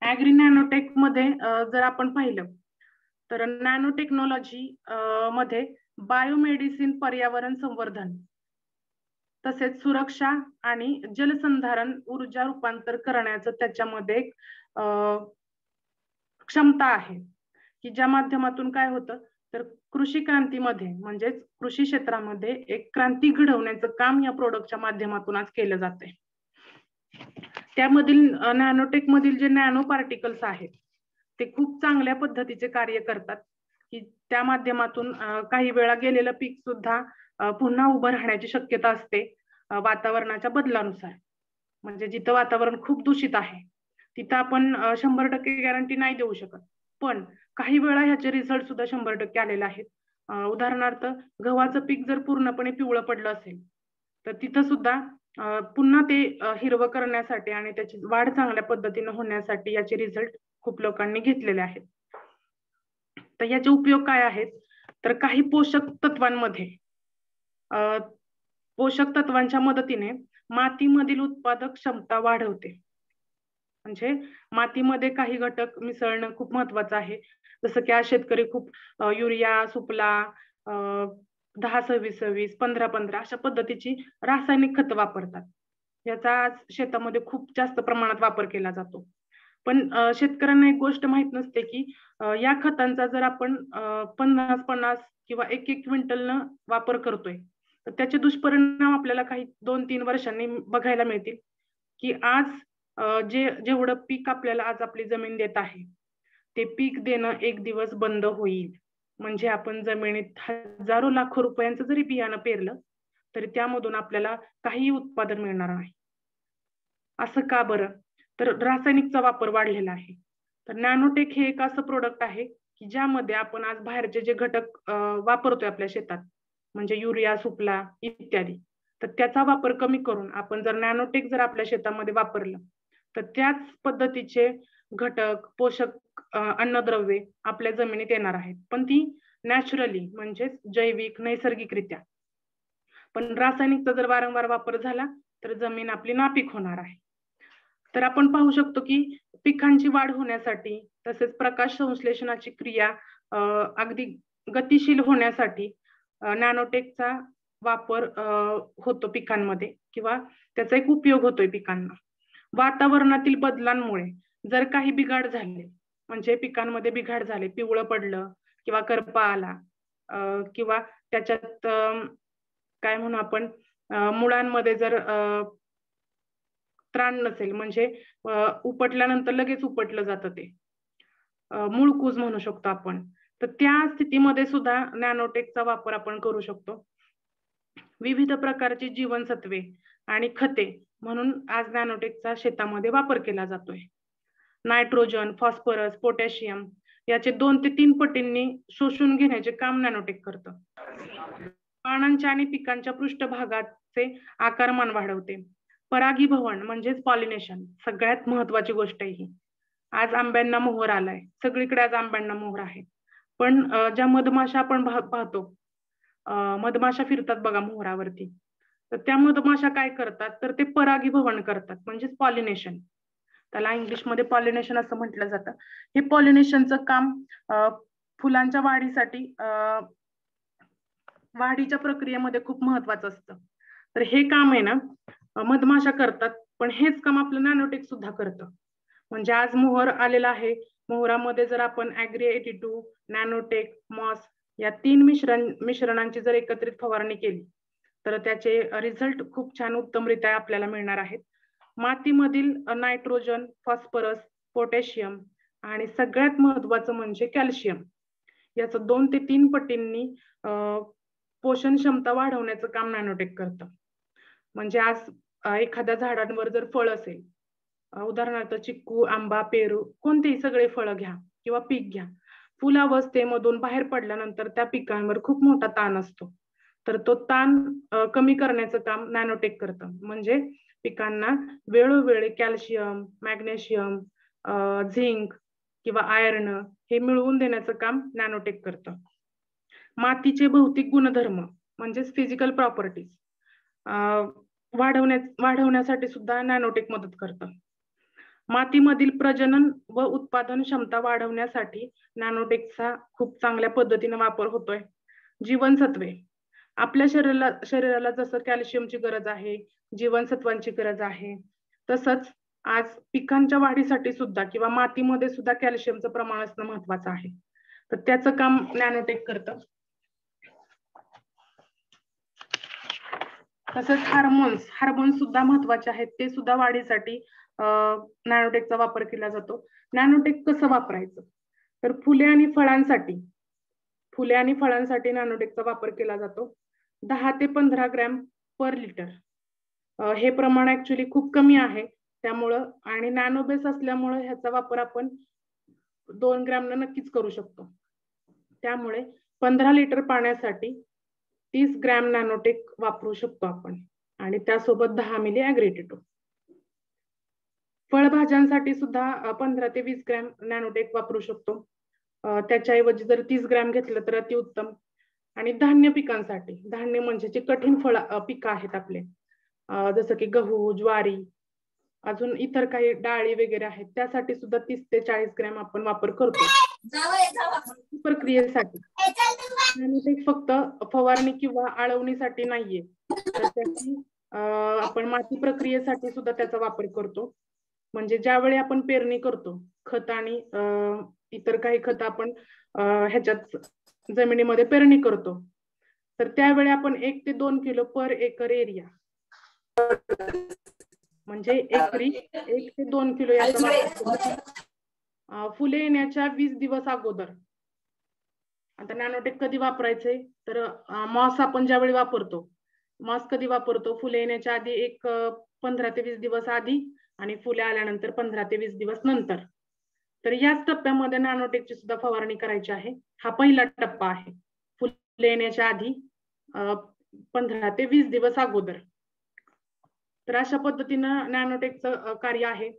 ॲग्री नॅनोटेक मध्ये जर आपण पाहिलं तर नॅनो टेक्नॉलॉजी मध्ये बायोमेडिसिन, पर्यावरण संवर्धन तसेच सुरक्षा आणि जलसंधारण ऊर्जा रूपांतर करण्याचं त्याच्यामध्ये क्षमता आहे की ज्या माध्यमातून काय होतं तर कृषी क्रांतीमध्ये म्हणजेच कृषी क्षेत्रामध्ये एक क्रांती घडवण्याचं काम या प्रोडक्टच्या माध्यमातून आज केलं जाते. त्यामधील नॅनोटेक मधील जे नॅनो पार्टिकल्स आहेत ते खूप चांगल्या पद्धतीचे कार्य करतात की त्या माध्यमातून काही वेळा गेलेलं पीक सुद्धा पुन्हा उभं राहण्याची शक्यता असते वातावरणाच्या बदलानुसार. म्हणजे जिथं वातावरण खूप दूषित आहे तिथं आपण 100% गॅरंटी नाही देऊ शकत, पण काही वेळा ह्याचे रिझल्ट सुद्धा 100% आलेले आहेत. उदाहरणार्थ गव्हाचं पीक जर पूर्णपणे पिवळं पडलं असेल तर तिथं सुद्धा पुन्हा ते हिरवं करण्यासाठी आणि त्याची वाढ चांगल्या पद्धतीने होण्यासाठी याचे रिझल्ट खूप लोकांनी घेतलेले आहेत. तर याचे उपयोग काय आहेत? तर काही पोषक तत्वांच्या मदतीने मातीमधील उत्पादक क्षमता वाढवते. म्हणजे मातीमध्ये काही घटक मिसळणं खूप महत्वाचं आहे. जसं की आज शेतकरी खूप युरिया, सुफला, 10-26-26, 15-15 अशा पद्धतीची रासायनिक खतं वापरतात. याचा आज शेतामध्ये खूप जास्त प्रमाणात वापर केला जातो. पण शेतकऱ्यांना एक गोष्ट माहित नसते की या खतांचा जर आपण 50-50 किंवा 1-1 क्विंटलनं वापर करतोय तर त्याचे दुष्परिणाम आपल्याला काही 2-3 वर्षांनी बघायला मिळतील की आज जेवढं पीक आपल्याला आज आपली जमीन देत आहे ते पीक देणं एक दिवस बंद होईल. म्हणजे आपण जमिनीत हजारो लाखो रुपयांचं जरी बियाणं पेरलं तरी त्यामधून आपल्याला काही उत्पादन मिळणार नाही. असं का बरं? तर रासायनिकचा वापर वाढलेला आहे. तर नॅनोटेक हे एक असं प्रोडक्ट आहे की ज्यामध्ये आपण आज बाहेरचे जे घटक वापरतोय आपल्या शेतात, म्हणजे युरिया, सुफला इत्यादी, तर त्याचा वापर कमी करून आपण जर नॅनोटेक जर आपल्या शेतामध्ये वापरलं तर त्याच पद्धतीचे घटक, पोषक अन्नद्रव्ये आपल्या जमिनीत येणार आहेत, पण ती नॅचरली म्हणजे जैविक नैसर्गिकरित्या. पण रासायनिकचा जर वारंवार वापर झाला तर जमीन आपली नापीक होणार आहे. तर आपण पाहू शकतो की पिकांची वाढ होण्यासाठी तसेच प्रकाश संश्लेषणाची क्रिया अगदी गतिशील होण्यासाठी नॅनोटेकचा वापर होतो पिकांमध्ये, किंवा त्याचा एक उपयोग होतोय पिकांना. वातावरणातील बदलांमुळे जर काही बिघाड झाले, म्हणजे पिकांमध्ये बिघाड झाले, पिवळं पडलं किंवा करपा आला, किंवा त्याच्यात काय म्हणू आपण, मुळांमध्ये जर त्राण नसेल, म्हणजे उपटल्यानंतर लगेच उपटलं जातं ते, मूळकूज म्हणू शकतो आपण, तर त्या स्थितीमध्ये सुद्धा नॅनोटेकचा वापर आपण करू शकतो. विविध प्रकारची जीवनसत्वे आणि खते म्हणून आज नॅनोटेकचा शेतामध्ये वापर केला जातोय. नायट्रोजन, फॉस्फरस, पोटॅशियम याचे 2 ते 3 पटींनी शोषून घेण्याचे काम नॅनोटेक करतं. पानांच्या आणि पिकांच्या पृष्ठभागाचे आकारमान वाढवते. परागीभवन म्हणजेच पॉलिनेशन सगळ्यात महत्वाची गोष्ट आहे ही. आज आंब्यांना मोहर आलाय, सगळीकडे आज आंब्यांना मोहर आहे, पण ज्या मधमाशा आपण पाहतो, मधमाशा फिरतात बघा मोहरावरती, तर त्या मधमाशा काय करतात, तर ते परागीभवन करतात, म्हणजेच पॉलिनेशन. त्याला इंग्लिशमध्ये पॉलिनेशन असं म्हटलं जातं. हे पॉलिनेशनचं काम फुलांच्या वाढीसाठी, वाढीच्या प्रक्रियेमध्ये खूप महत्वाचं असतं. तर हे काम आहे ना मधमाशा करतात, पण हेच काम आपलं नॅनोटेक सुद्धा करतं. म्हणजे आज मोहर आलेला आहे, मोहरामध्ये जर आपण ॲग्री 82, नॅनोटेक, मॉस या 3 मिश्रणांची जर एकत्रित फवारणी केली तर त्याचे रिझल्ट खूप छान उत्तमरित्या आपल्याला मिळणार आहेत. मातीमधील नायट्रोजन, फॉस्फरस, पोटॅशियम आणि सगळ्यात महत्वाचं म्हणजे कॅल्शियम याचं 2 ते 3 पटींनी पोषण क्षमता वाढवण्याचं काम नॅनोटेक करतं. म्हणजे आज एखाद्या झाडांवर जर फळ असेल, उदाहरणार्थ चिक्कू, आंबा, पेरू, कोणतेही सगळे फळं घ्या किंवा पीक घ्या, फुलावस्थेमधून बाहेर पडल्यानंतर त्या पिकांवर खूप मोठा ताण असतो, तर तो ताण कमी करण्याचं काम नॅनोटेक करतं. म्हणजे पिकांना वेळोवेळी कॅल्शियम, मॅग्नेशियम, झिंक किंवा आयर्न हे मिळवून देण्याचं काम नॅनोटेक करतं. मातीचे भौतिक गुणधर्म म्हणजेच फिजिकल प्रॉपर्टीज वाढवण्यासाठी सुद्धा नॅनोटेक मदत करतं. मातीमधील प्रजनन व उत्पादन क्षमता वाढवण्यासाठी नॅनोटेकचा खूप चांगल्या पद्धतीने वापर होतोय. जीवनसत्वे, आपल्या शरीराला जसं कॅल्शियमची गरज आहे, जीवनसत्वांची गरज आहे, तसंच आज पिकांच्या वाढीसाठी सुद्धा किंवा मातीमध्ये सुद्धा कॅल्शियमचं प्रमाण असणं महत्वाचं आहे, तर त्याचं काम नॅनोटेक करतं. तसंच हार्मोन्स सुद्धा महत्वाचे आहेत, ते सुद्धा वाढीसाठी नॅनोटेकचा वापर केला जातो. नॅनोटेक कसं वापरायचं, तर फुले आणि फळांसाठी नॅनोटेकचा वापर केला जातो. 10 ते 15 ग्रॅम पर लिटर हे प्रमाण ऍक्च्युली खूप कमी आहे, त्यामुळं आणि नॅनोबेस असल्यामुळे ह्याचा वापर आपण 2 ग्रॅमनं नक्कीच करू शकतो. त्यामुळे 15 लिटर पाण्यासाठी 30 ग्रॅम नॅनोटेक वापरू शकतो आपण, आणि त्यासोबत 10 मिली ॲग्री 82. फळभाज्यांसाठी सुद्धा 15 ते 20 ग्रॅम नॅनोटेक वापरू शकतो, त्याच्याऐवजी जर 30 ग्रॅम घेतलं तर अतिउत्तम. आणि धान्य पिकांसाठी, धान्य म्हणजे जे कठीण पिकं आहेत आपले, जसं की गहू, ज्वारी, अजून इतर काही डाळी वगैरे आहेत, त्यासाठी सुद्धा 30 ते 40 ग्रॅम आपण वापर करतो. प्रक्रियेसाठी नॅनोटेक फक्त फवारणी किंवा आळवणीसाठी नाहीये, तर त्याची आपण माती प्रक्रियेसाठी सुद्धा त्याचा वापर करतो. म्हणजे ज्यावेळी आपण पेरणी करतो, खत आणि इतर काही खत आपण ह्याच्यात जमिनीमध्ये पेरणी करतो, तर त्यावेळी आपण 1 ते 2 किलो पर एकर एरिया, म्हणजे एकरी 1 ते 2 किलो याचा वापर फुले येण्याच्या 20 दिवस अगोदर. आता नॅनोटेक कधी वापरायचे, तर मॉस आपण ज्यावेळी वापरतो, मॉस कधी वापरतो, फुले येण्याच्या आधी एक 15 ते 20 दिवस आधी, आणि फुले आल्यानंतर 15 ते 20 दिवस नंतर. तर याच टप्प्यामध्ये नॅनोटेकची सुद्धा फवारणी करायची आहे. हा पहिला टप्पा आहे, फुले येण्याच्या आधी 15 ते 20 दिवस अगोदर. तर अशा पद्धतीनं नॅनोटेकचं कार्य आहे.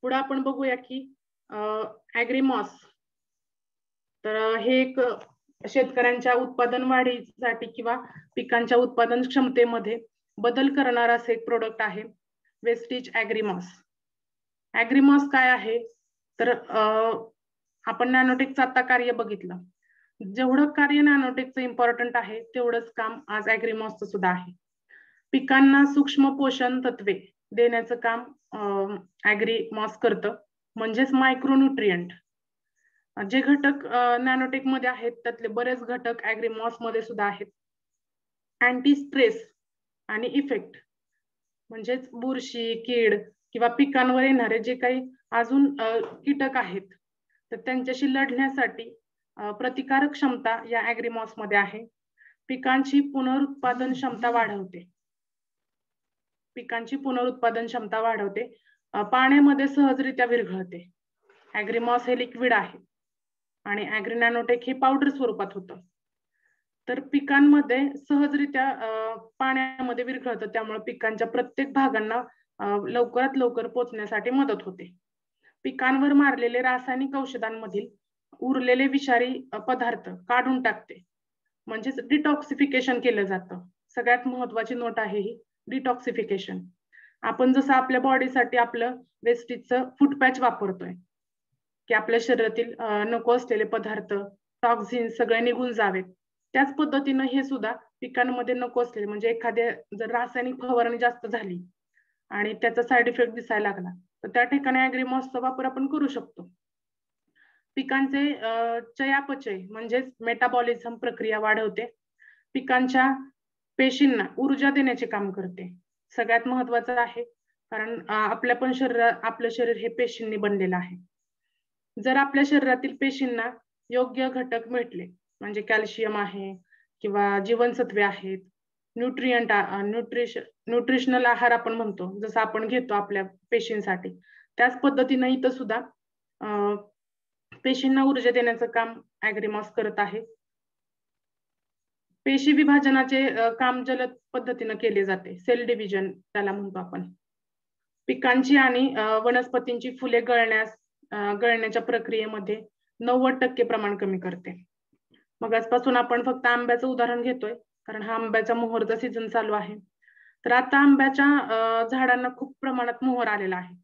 पुढे आपण बघूया की ॲग्रीमॉस. तर हे एक शेतकऱ्यांच्या उत्पादन वाढीसाठी किंवा पिकांच्या उत्पादन क्षमतेमध्ये बदल करणारा असं एक प्रोडक्ट आहे, वेस्टिज ॲग्रीमॉस. ॲग्रीमॉस काय आहे, तर आपण नॅनोटेकचं आता कार्य बघितलं. जेवढं कार्य नॅनोटेकचं इम्पॉर्टंट आहे तेवढंच काम आज ॲग्रीमॉसचं सुद्धा आहे. पिकांना सूक्ष्म पोषण तत्वे देण्याचं काम ॲग्रीमॉस करतं, म्हणजेच मायक्रोन्यूट्रिएंट. जे घटक नॅनोटेक मध्ये आहेत त्यातले बरेच घटक ॲग्रीमॉस मध्ये सुद्धा आहेत. अँटी स्ट्रेस आणि इफेक्ट, म्हणजेच बुरशी, कीड किंवा पिकांवर येणारे जे काही अजून कीटक आहेत तर त्यांच्याशी लढण्यासाठी प्रतिकारक क्षमता या ॲग्रीमॉस मध्ये आहे. पिकांची पुनरुत्पादन क्षमता वाढवते. पिकांची पुनरुत्पादन क्षमता वाढवते. पाण्यामध्ये सहजरित्या विरघळते. ॲग्रीमॉस हे लिक्विड आहे आणि ॲग्री नॅनोटेक हे पावडर स्वरूपात होतं. तर पिकांमध्ये सहजरित्या पाण्यामध्ये विरघळतं, त्यामुळे पिकांच्या प्रत्येक भागांना लवकरात लवकर पोहोचण्यासाठी मदत होते. पिकांवर मारलेले रासायनिक औषधांमधील उरलेले विषारी पदार्थ काढून टाकते, म्हणजेच डिटॉक्सिफिकेशन केलं जातं. सगळ्यात महत्वाची नोट आहे ही डिटॉक्सिफिकेशन. आपण जसं आपल्या बॉडीसाठी आपलं वेस्टेजचं फूट पॅच वापरतोय की आपल्या शरीरातील नको असलेले पदार्थ, टॉक्झिन सगळे निघून जावेत, त्याच पद्धतीनं हे सुद्धा पिकांमध्ये नको असलेले, म्हणजे एखाद्या जर रासायनिक फवारणी जास्त झाली आणि त्याचा साईड इफेक्ट दिसायला लागला तर त्या ठिकाणी ॲग्रीमॉसचा वापर आपण करू शकतो. पिकांचे चयापचय म्हणजेच मेटाबॉलिझम प्रक्रिया वाढवते. पिकांच्या पेशींना ऊर्जा देण्याचे काम करते. सगळ्यात महत्वाचं आहे, कारण आपलं शरीर हे पेशींनी बनलेलं आहे. जर आपल्या शरीरातील पेशींना योग्य घटक भेटले, म्हणजे कॅल्शियम आहे किंवा जीवनसत्वे आहेत, न्यूट्रिशनल आहार आपण म्हणतो, जसं आपण घेतो आपल्या पेशींसाठी, त्याच पद्धतीनं इथं सुद्धा पेशींना ऊर्जा देण्याचं काम ॲग्रीमॉस करत आहे. पेशी विभाजनाचे काम जलद पद्धतीनं केले जाते, सेल डिव्हिजन त्याला म्हणतो आपण. पिकांची आणि वनस्पतींची फुले गळण्याच्या प्रक्रियेमध्ये 90% प्रमाण कमी करते. मग आजपासून आपण फक्त आंब्याचं उदाहरण घेतोय, कारण हा आंब्याचा मोहरचा सीझन चालू आहे. तर आता आंब्याच्या झाडांना खूप प्रमाणात मोहर आलेला आहे,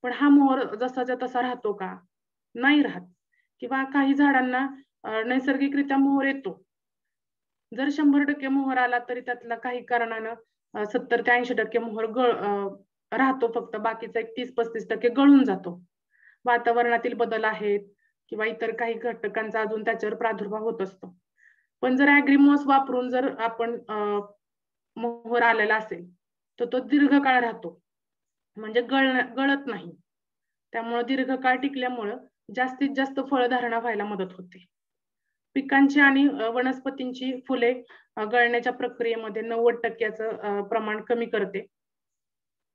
पण हा मोहर जसाच्या तसा राहतो का? नाही राहत. किंवा काही झाडांना नैसर्गिकरित्या मोहर येतो. जर 100% मोहर आला तरी त्यातला काही कारणानं 70 ते 80% मोहर राहतो फक्त, बाकीचा एक 30-35% गळून जातो. वातावरणातील बदल आहेत किंवा इतर काही घटकांचा अजून त्याच्यावर प्रादुर्भाव होत असतो. पण जर ॲग्रीमॉस वापरून जर आपण मोहर आलेला असेल तर तो दीर्घकाळ राहतो, म्हणजे गळत नाही. त्यामुळे दीर्घकाळ टिकल्यामुळे जास्तीत जास्त फळधारणा व्हायला मदत होते. पिकांची आणि वनस्पतींची फुले गळण्याच्या प्रक्रियेमध्ये 90% प्रमाण कमी करते.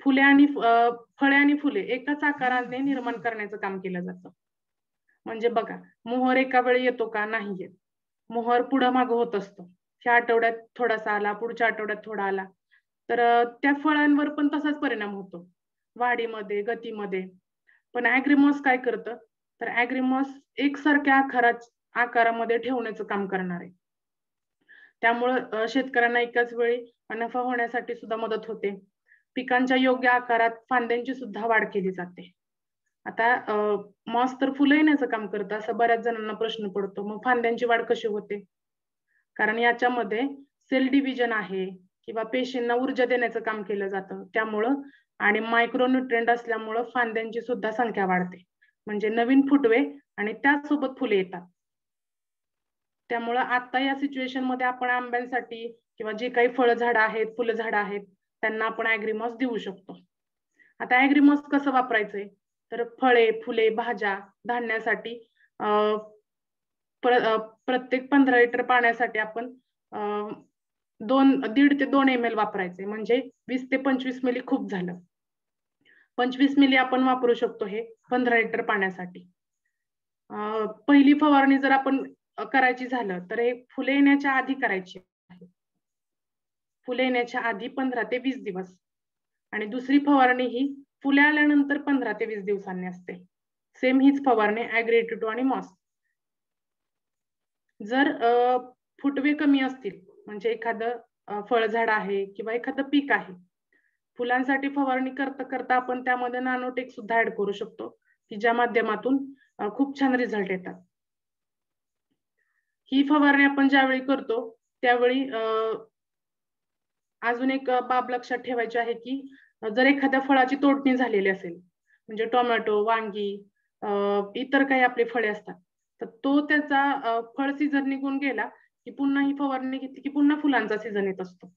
फळे आणि फुले एकाच आकाराने निर्माण करण्याचं काम केलं जातं. म्हणजे बघा, मोहर एका वेळी येतो का? नाही येत. मोहर पुढं मागं होत असतो. ह्या आठवड्यात थोडासा आला, पुढच्या आठवड्यात थोडा आला, तर त्या फळांवर पण तसाच परिणाम होतो, वाढीमध्ये, गतीमध्ये. पण ॲग्रीमॉस काय करतं, तर ॲग्रीमॉस एकसारख्या आकारामध्ये ठेवण्याचं काम करणार आहे. त्यामुळं शेतकऱ्यांना एकाच वेळी नफा होण्यासाठी सुद्धा मदत होते. पिकांच्या योग्य आकारात फांद्यांची सुद्धा वाढ केली जाते. आता मॉस तर फुलं येण्याचं काम करतं, असं बऱ्याच जणांना प्रश्न पडतो, मग फांद्यांची वाढ कशी होते? कारण याच्यामध्ये सेल डिव्हिजन आहे किंवा पेशींना ऊर्जा देण्याचं काम केलं जातं, त्यामुळं आणि मायक्रोन्यूट्रिएंट असल्यामुळं फांद्यांची सुद्धा संख्या वाढते, म्हणजे नवीन फुटवे आणि त्याचसोबत फुले येतात. त्यामुळं आता या सिच्युएशन मध्ये आपण आंब्यांसाठी किंवा जे काही फळझाडं आहेत, फुलझाडं आहेत, त्यांना आपण ॲग्रीमॉस देऊ शकतो. आता ॲग्रीमॉस कसं वापरायचंय, तर फळे, फुले, भाज्या, धान्यासाठी प्रत्येक 15 लिटर पाण्यासाठी आपण 1.5 ते 2 ml वापरायचे, म्हणजे 20 ते 25 मिली खूप झालं. 25 मिली आपण वापरू शकतो हे 15 लिटर पाण्यासाठी. पहिली फवारणी जर आपण करायची झालं तर हे फुले येण्याच्या आधी करायची आहे. फुले येण्याच्या आधी 15 ते 20 दिवस, आणि दुसरी फवारणी ही फुले आल्यानंतर 15 ते 20 दिवसांनी असते. सेम हीच फवारणी ॲग्री-82 आणि मॉस. जर फुटवे कमी असतील, म्हणजे एखादं फळझाड आहे किंवा एखादं पीक आहे, फुलांसाठी फवारणी करता करता आपण त्यामध्ये नॅनोटेक सुद्धा ऍड करू शकतो, की ज्या माध्यमातून खूप छान रिझल्ट येतात. ही फवारणी आपण ज्यावेळी करतो त्यावेळी अजून एक बाब लक्षात ठेवायची आहे की जर एखाद्या फळाची तोडणी झालेली असेल, म्हणजे टोमॅटो, वांगी, इतर काही आपले फळे असतात, तर तो त्याचा फळ सीझन निघून गेला की पुन्हा ही फवारणी घेतली की पुन्हा फुलांचा सीझन येत असतो.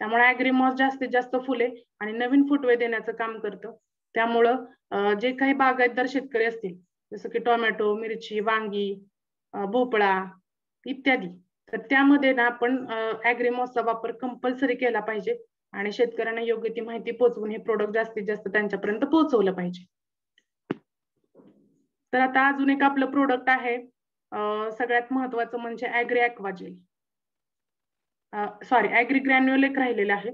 त्यामुळे ॲग्रीमॉस जास्तीत जास्त फुले आणि नवीन फुटवे देण्याचं काम करतं. त्यामुळं जे काही बागायतदार शेतकरी असतील, जसं की टोमॅटो, मिरची, वांगी, भोपळा इत्यादी, तर त्यामध्ये ना आपण ॲग्रीमॉसचा वापर कंपल्सरी केला पाहिजे आणि शेतकऱ्यांना योग्य ती माहिती पोहोचवून हे प्रोडक्ट जास्तीत जास्त त्यांच्यापर्यंत पोहोचवलं पाहिजे. तर आता अजून एक आपलं प्रोडक्ट आहे, सगळ्यात महत्वाचं म्हणजे ॲग्री ॲक्वाजेल. सॉरी, ॲग्री ग्रॅन्युअल एक राहिलेलं आहे.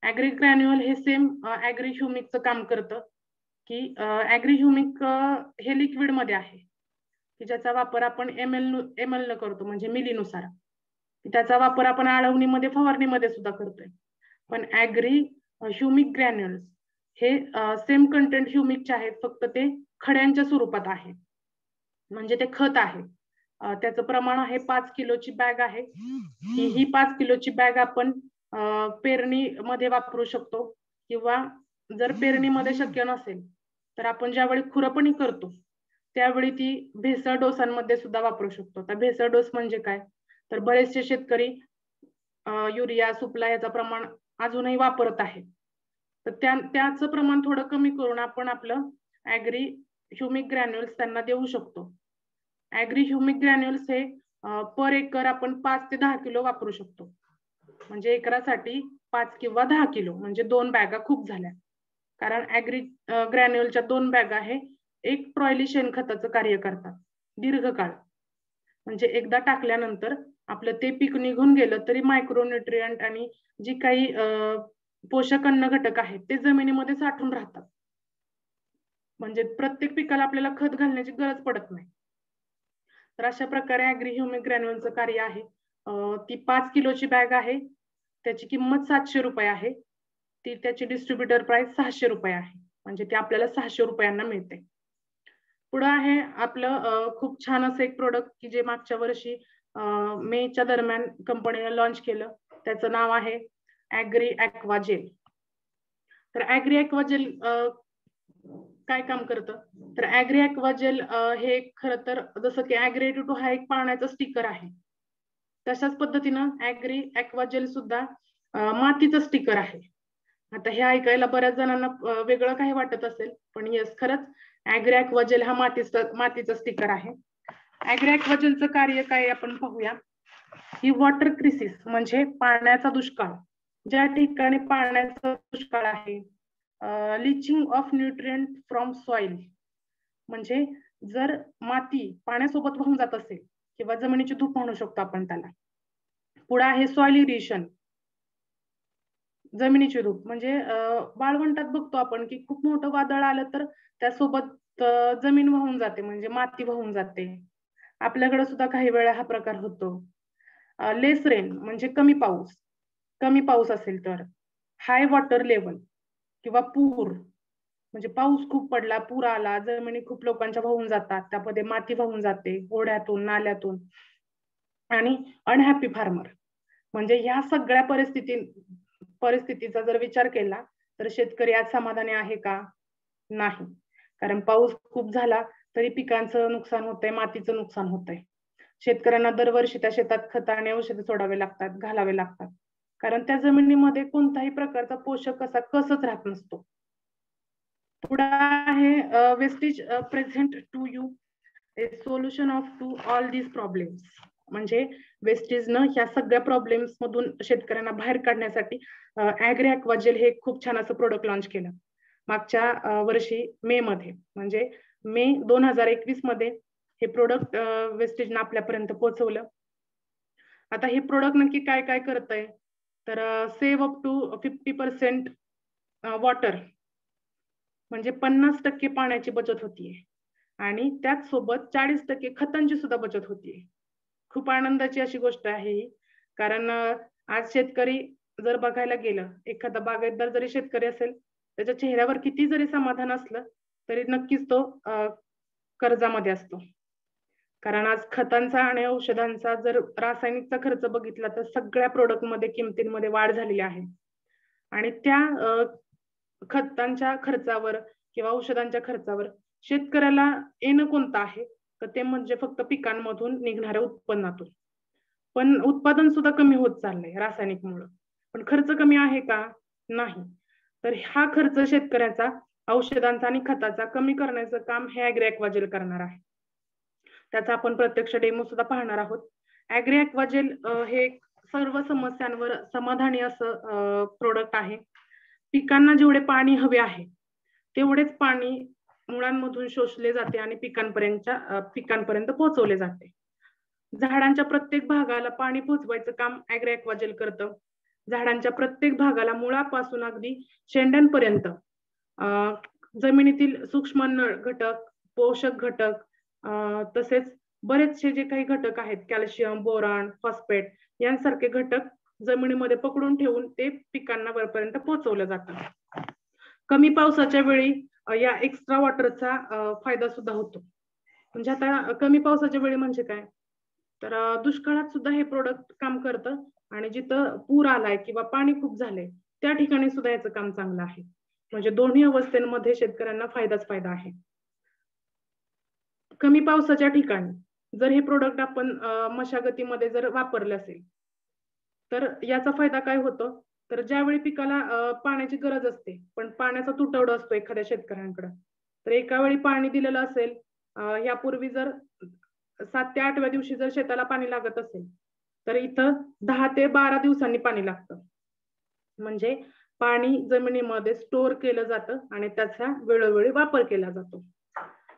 ॲग्री ग्रॅन्युअल हे सेम ॲग्री ह्युमिकचं काम करतं, की ॲग्री ह्युमिक हे लिक्विड मध्ये आहे, की ज्याचा वापर आपण ml न करतो, म्हणजे मिलीनुसार. त्याचा वापर आपण आळवणीमध्ये, फवारणीमध्ये सुद्धा करतोय. पण ॲग्री ह्युमिक ग्रॅन्युअल्स हे सेम कंटेंट ह्युमिकचे आहेत, फक्त ते खड्यांच्या स्वरूपात आहे, म्हणजे ते खत आहे. त्याचं प्रमाण आहे 5 किलोची बॅग आहे. ही 5 किलोची बॅग आपण पेरणीमध्ये वापरू शकतो, किंवा जर पेरणीमध्ये शक्य नसेल तर आपण ज्यावेळी खुरपणी करतो त्यावेळी ती भेसळ डोसांमध्ये सुद्धा वापरू शकतो. तर भेसळ डोस म्हणजे काय, तर बरेचसे शेतकरी युरिया, सुपला याचं प्रमाण अजूनही वापरत आहे. तर त्याचं प्रमाण थोडं कमी करून आपण आपलं ॲग्री ह्युमिक ग्रॅन्युअल्स त्यांना देऊ शकतो. ॲग्री ह्युमिक ग्रॅन्युअल्स हे पर एकर आपण 5 ते 10 किलो वापरू शकतो. म्हणजे एकरासाठी 5 किंवा 10 किलो, म्हणजे 2 बॅगा खूप झाल्या. कारण ॲग्री ग्रॅन्युअलच्या 2 बॅगा हे एक ट्रॉयली शेणखताचं कार्य करतात दीर्घकाळ. म्हणजे एकदा टाकल्यानंतर आपलं ते पीक निघून गेलं तरी मायक्रोन्यूट्रियंट आणि जी काही पोषक अन्न घटक आहेत ते जमिनीमध्ये साठून राहतात. म्हणजे प्रत्येक पिकाला आपल्याला खत घालण्याची गरज पडत नाही. तर अशा प्रकारे ॲग्री ह्युमिक ग्रॅन्युअलचं कार्य आहे. ती 5 किलोची बॅग आहे, त्याची किंमत 700 रुपये आहे. त्याची डिस्ट्रीब्युटर प्राइस 600 रुपये आहे, म्हणजे ते आपल्याला 600 रुपयांना मिळते. पुढे आहे आपलं खूप छान असं एक प्रोडक्ट की जे मागच्या वर्षी मेच्या दरम्यान कंपनीने लॉन्च केलं. त्याचं नाव आहे ॲग्री ॲक्वाजेल. तर ॲग्री ॲक्वाजेल काय काम करतं, तर ॲग्री ॲक्वाजेल हे खरं तर जसं की ॲग्री-82 हा एक पाण्याचा स्टिकर आहे, तशाच पद्धतीनं ॲग्री ॲक्वाजेल सुद्धा मातीचं स्टिकर आहे. आता हे ऐकायला बऱ्याच जणांना वेगळं काही वाटत असेल, पण येस, खरंच ॲग्री ॲक्वाजेल हा मातीचा स्टिकर आहे. ॲग्री ॲक्वाजेलचं कार्य काय आपण पाहूया. ही वॉटर क्रिसिस म्हणजे पाण्याचा दुष्काळ, ज्या ठिकाणी पाण्याचा दुष्काळ आहे, leaching of nutrient from soil, म्हणजे जर माती पाण्यासोबत वाहून जात असेल किंवा जमिनीची धूप म्हणू शकतो आपण त्याला. पुढे आहे सॉइल इरिशन, जमिनीची धूप, म्हणजे वाळवंटात बघतो आपण की खूप मोठं वादळ आलं तर त्यासोबत जमीन वाहून जाते, म्हणजे माती वाहून जाते. आपल्याकडे सुद्धा काही वेळा हा प्रकार होतो. लेस रेन म्हणजे कमी पाऊस असेल तर. हाय वॉटर लेवल किंवा पूर, म्हणजे पाऊस खूप पडला, पूर आला, जमिनी खूप लोकांच्या वाहून जातात, त्यामध्ये माती वाहून जाते ओढ्यातून, नाल्यातून. आणि अनहॅपी फार्मर, म्हणजे ह्या सगळ्या परिस्थितीचा जर विचार केला तर शेतकरी आज समाधानी आहे का? नाही. कारण पाऊस खूप झाला तरी पिकांचं नुकसान होतंय, मातीचं नुकसान होतंय. शेतकऱ्यांना दरवर्षी त्या शेतात खत आणि औषधे सोडावे लागतात, घालावे लागतात, कारण त्या जमिनीमध्ये कोणताही प्रकारचा पोषक कसच राहत नसतो. पुढे आहे Vestige present to you a solution of to all these problems, म्हणजे वेस्टेजनं ह्या सगळ्या प्रॉब्लेम्स मधून शेतकऱ्यांना बाहेर काढण्यासाठी ॲग्री ॲक्वाजेल हे खूप छान असं प्रोडक्ट लॉन्च केलं. मागच्या वर्षी मे मध्ये, म्हणजे मे 2021 मध्ये हे प्रोडक्ट वेस्टेजनं आपल्यापर्यंत पोहोचवलं. आता हे प्रोडक्ट नक्की काय काय करतंय, तर सेव्ह अप टू 50% वॉटर, म्हणजे 50% पाण्याची बचत होतीये आणि त्याच सोबत 40% खतांची सुद्धा बचत होतीये. खूप आनंदाची अशी गोष्ट आहे ही, कारण आज शेतकरी जर बघायला गेलं, एखादा बागायतदार जरी शेतकरी असेल, त्याच्या चेहऱ्यावर किती जरी समाधान असलं तरी नक्कीच तो कर्जामध्ये असतो. कारण आज खतांचा आणि औषधांचा जर रासायनिकचा खर्च बघितला तर सगळ्या प्रोडक्टमध्ये किमतींमध्ये वाढ झालेली आहे आणि त्या खतांच्या खर्चावर किंवा औषधांच्या खर्चावर शेतकऱ्याला येणं कोणतं आहे, तर ते म्हणजे फक्त पिकांमधून निघणाऱ्या उत्पन्नातून. पण उत्पादन सुद्धा कमी होत चाललंय रासायनिकमुळे, पण खर्च कमी आहे का? नाही. तर हा खर्च शेतकऱ्याचा औषधांचा आणि खताचा कमी करण्याचं काम हे ॲग्री ॲक्वाजेल करणार आहे. त्याचा आपण प्रत्यक्ष डेमो सुद्धा पाहणार आहोत. ॲग्री ॲक्वाजेल हे सर्व समस्यांवर समाधानी असं प्रोडक्ट आहे. पिकांना जेवढे पाणी हवे आहे तेवढेच पाणी मुळांमधून शोषले जाते आणि पिकांपर्यंत पोहोचवले जाते. झाडांच्या प्रत्येक भागाला पाणी पोहोचवायचं काम ॲग्री ॲक्वाजेल करतं. झाडांच्या प्रत्येक भागाला मुळापासून अगदी शेंड्यांपर्यंत जमिनीतील सूक्ष्म घटक, पोषक घटक, तसेच बरेचसे जे काही घटक आहेत, कॅल्शियम, बोरॉन, फॉस्फेट यांसारखे घटक जमिनीमध्ये पकडून ठेवून ते पिकांना वरपर्यंत पोहोचवलं जातं. कमी पावसाच्या वेळी या एक्स्ट्रा वॉटरचा फायदा सुद्धा होतो. म्हणजे आता कमी पावसाच्या वेळी म्हणजे काय, तर दुष्काळात सुद्धा हे प्रोडक्ट काम करतं आणि जिथं पूर आलाय किंवा पाणी खूप झालंय त्या ठिकाणी सुद्धा याचं काम चांगलं आहे. म्हणजे दोन्ही अवस्थेमध्ये शेतकऱ्यांना फायदाच फायदा आहे. कमी पावसाच्या ठिकाणी जर हे प्रोडक्ट आपण मशागतीमध्ये जर वापरले असेल तर याचा फायदा काय होतो, तर ज्यावेळी पिकाला पाण्याची गरज असते पण पाण्याचा तुटवडा असतो एखाद्या शेतकऱ्यांकडे, तर एका वेळी पाणी दिलेलं असेल, यापूर्वी जर 7 ते 8व्या दिवशी जर शेताला पाणी लागत असेल तर इथं 10 ते 12 दिवसांनी पाणी लागतं. म्हणजे पाणी जमिनीमध्ये स्टोअर केलं जातं आणि त्याचा वेळोवेळी वापर केला जातो.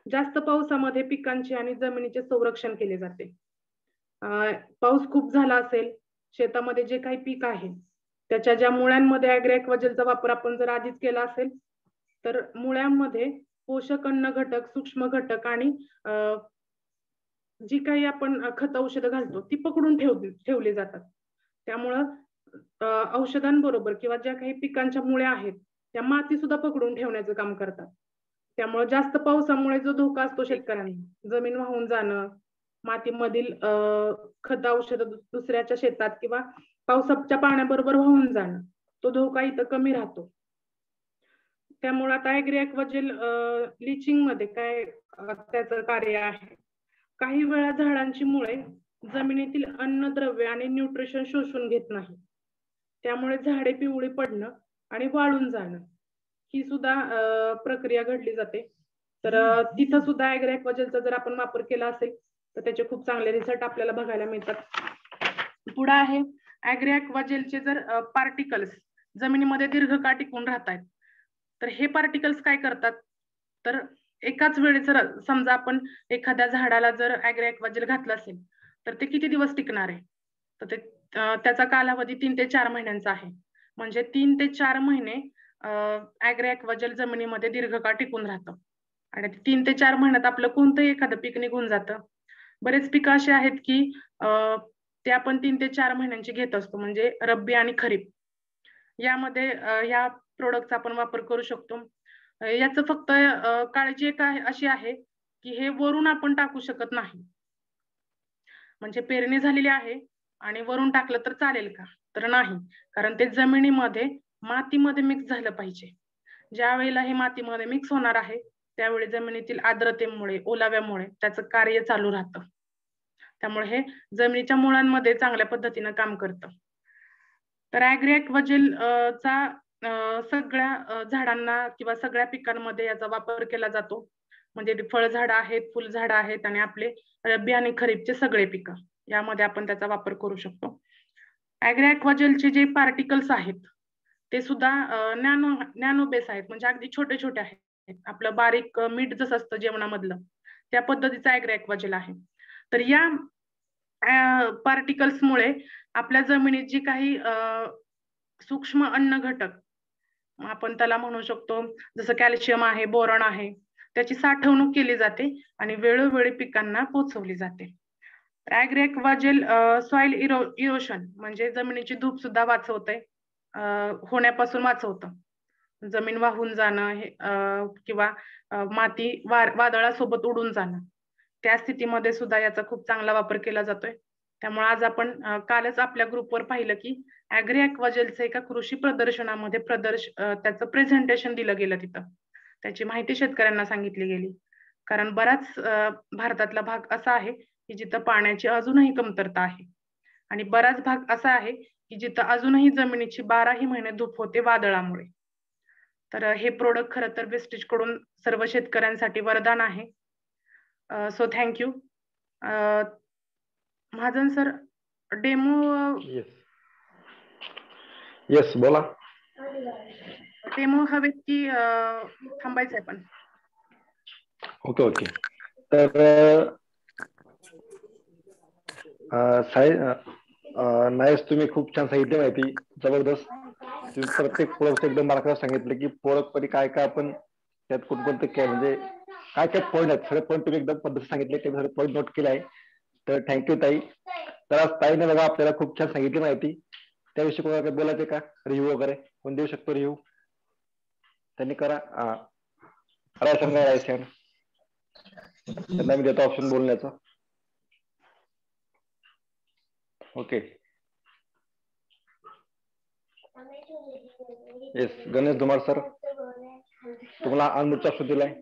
जास्त पावसामध्ये पिकांचे आणि जमिनीचे संरक्षण केले जाते. पाऊस खूप झाला असेल, शेतामध्ये जे काही पीक आहे त्याच्या ज्या मुळ्यांमध्ये ॲग्री ॲक्वाजेलचा वापर आपण जर आधीच केला असेल तर मुळ्यांमध्ये पोषक अन्न घटक, सूक्ष्म घटक आणि जी काही आपण खत औषधं घालतो ती पकडून ठेवली जातात. त्यामुळं औषधांबरोबर किंवा ज्या काही पिकांच्या मुळ्या आहेत त्या माती सुद्धा पकडून ठेवण्याचं काम करतात. त्यामुळे जास्त पावसामुळे जो धोका असतो शेतकऱ्यांना, जमीन वाहून जाणं, मातीमधील खत औषध दुसऱ्याच्या शेतात किंवा पावसाच्या पाण्याबरोबर वाहून जाणं, तो धोका इथं कमी राहतो. त्यामुळे आता ॲग्री ॲक्वाजेल लिचिंग मध्ये काय त्याचं कार्य आहे, काही वेळा झाडांची मुळे जमिनीतील अन्नद्रव्य आणि न्यूट्रिशन शोषून घेत नाही, त्यामुळे झाडे पिवळी पडणं आणि वाळून जाणं ही सुद्धा प्रक्रिया घडली जाते. तर तिथं सुद्धा ॲग्री ॲक्वाजेलचा जर आपण वापर केला असेल तर त्याचे खूप चांगले रिझल्ट आपल्याला बघायला मिळतात. पुढे आहे ॲग्री ॲक्वाजेलचे जर पार्टिकल्स जमिनीमध्ये दीर्घकाळ टिकून राहत आहेत, तर हे पार्टिकल्स काय करतात, तर एकाच वेळी जर समजा आपण एखाद्या झाडाला जर ॲग्री ॲक्वाजेल घातलं असेल तर ते किती दिवस टिकणार आहे, तर ते त्याचा कालावधी 3 ते 4 महिन्यांचा आहे. म्हणजे 3 ते 4 महिने ॲग्री ॲक्वाजेल जमिनीमध्ये दीर्घकाळ टिकून राहतं आणि 3 ते 4 महिन्यात आपलं कोणतंही एखादं पीक निघून जातं. बरेच पिकं असे आहेत की ते आपण 3 ते 4 महिन्यांची घेत असतो, म्हणजे रब्बी आणि खरीप यामध्ये या प्रोडक्टचा आपण वापर करू शकतो. याचं फक्त काळजी एक अशी आहे की हे वरून आपण टाकू शकत नाही. म्हणजे पेरणी झालेली आहे आणि वरून टाकलं तर चालेल का, तर नाही, कारण ते जमिनीमध्ये मातीमध्ये मिक्स झालं पाहिजे. ज्या वेळेला हे मातीमध्ये मिक्स होणार आहे त्यावेळी जमिनीतील आर्द्रतेमुळे, ओलाव्यामुळे त्याचं कार्य चालू राहतं. त्यामुळे हे जमिनीच्या मुळांमध्ये चांगल्या पद्धतीनं काम करतं. तर ॲग्री ॲक्वाजेल चा सगळ्या झाडांना किंवा सगळ्या पिकांमध्ये याचा वापर केला जातो. म्हणजे फळझाडं आहेत, फुलझाडं आहेत आणि आपले रब्बी आणि खरीपचे सगळे पिकं यामध्ये आपण त्याचा वापर करू शकतो. ॲग्री ॲक्वाजेलचे जे पार्टिकल्स आहेत ते सुद्धा नॅनो बेस आहेत, म्हणजे अगदी छोटे छोटे आहेत. आपलं बारीक मीठ जसं असतं जेवणामधलं त्या पद्धतीचा ॲग्रो ॲक्वाजेल आहे. तर या पार्टिकल्समुळे आपल्या जमिनीत जी काही सूक्ष्म अन्न घटक आपण त्याला म्हणू शकतो, जसं कॅल्शियम आहे, बोरॉन आहे, त्याची साठवणूक केली जाते आणि वेळोवेळी पिकांना पोहोचवली जाते. ॲग्रो ॲक्वाजेल सॉइल इरोशन म्हणजे जमिनीची धूप सुद्धा वाचवते, होण्यापासून वाचवतं. जमीन वाहून जाणं हे किंवा माती वादळासोबत उडून जाणं, त्या स्थितीमध्ये सुद्धा याचा खूप चांगला वापर केला जातोय. त्यामुळे आज आपण कालच आपल्या ग्रुपवर पाहिलं की ॲग्रो ॲक्वाजेलचं एका कृषी प्रदर्शनामध्ये त्याचं प्रेझेंटेशन दिलं गेलं तिथं. त्याची माहिती शेतकऱ्यांना सांगितली गेली. कारण बराच भारतातला भाग असा आहे की जिथं पाण्याची अजूनही कमतरता आहे आणि बराच भाग असा आहे की जिथं अजूनही जमिनीची 12ही महिने धूप होते वादळामुळे. तर हे प्रोडक्ट खरं तर वेस्टेज कडून सर्व शेतकऱ्यांसाठी वरदान आहे. So thank you. Mahajan sir, demo yes बोला. डेमो हवेत की थांबायचंय पण? Okay okay. तर नाईस, तुम्ही खूप छान सांगितली माहिती, जबरदस्त. तुम्ही प्रत्येक प्रोडक्ट एकदम मला सांगितलं की प्रोडक्ट मध्ये काय काय आपण त्यात कोणकोणते काय म्हणजे काय काय पॉईंट आहेत, सगळे पॉईंट तुम्ही एकदम पद्धत सांगितले, ते सगळे पॉईंट नोट केले आहे. तर थँक्यू ताई. तर आज ताईने बघा आपल्याला खूप छान सांगितली माहिती. त्याविषयी कोणाला काही बोलायचे का? रिव्ह्यू वगैरे कोण देऊ शकतो रिव्ह्यू? त्यांनी करा. त्यांना मी देतो ऑप्शन बोलण्याचा. ओके. येस, गणेश धुमार सर, तुम्हाला अनम्यूटचा ऑप्शन दिलाय.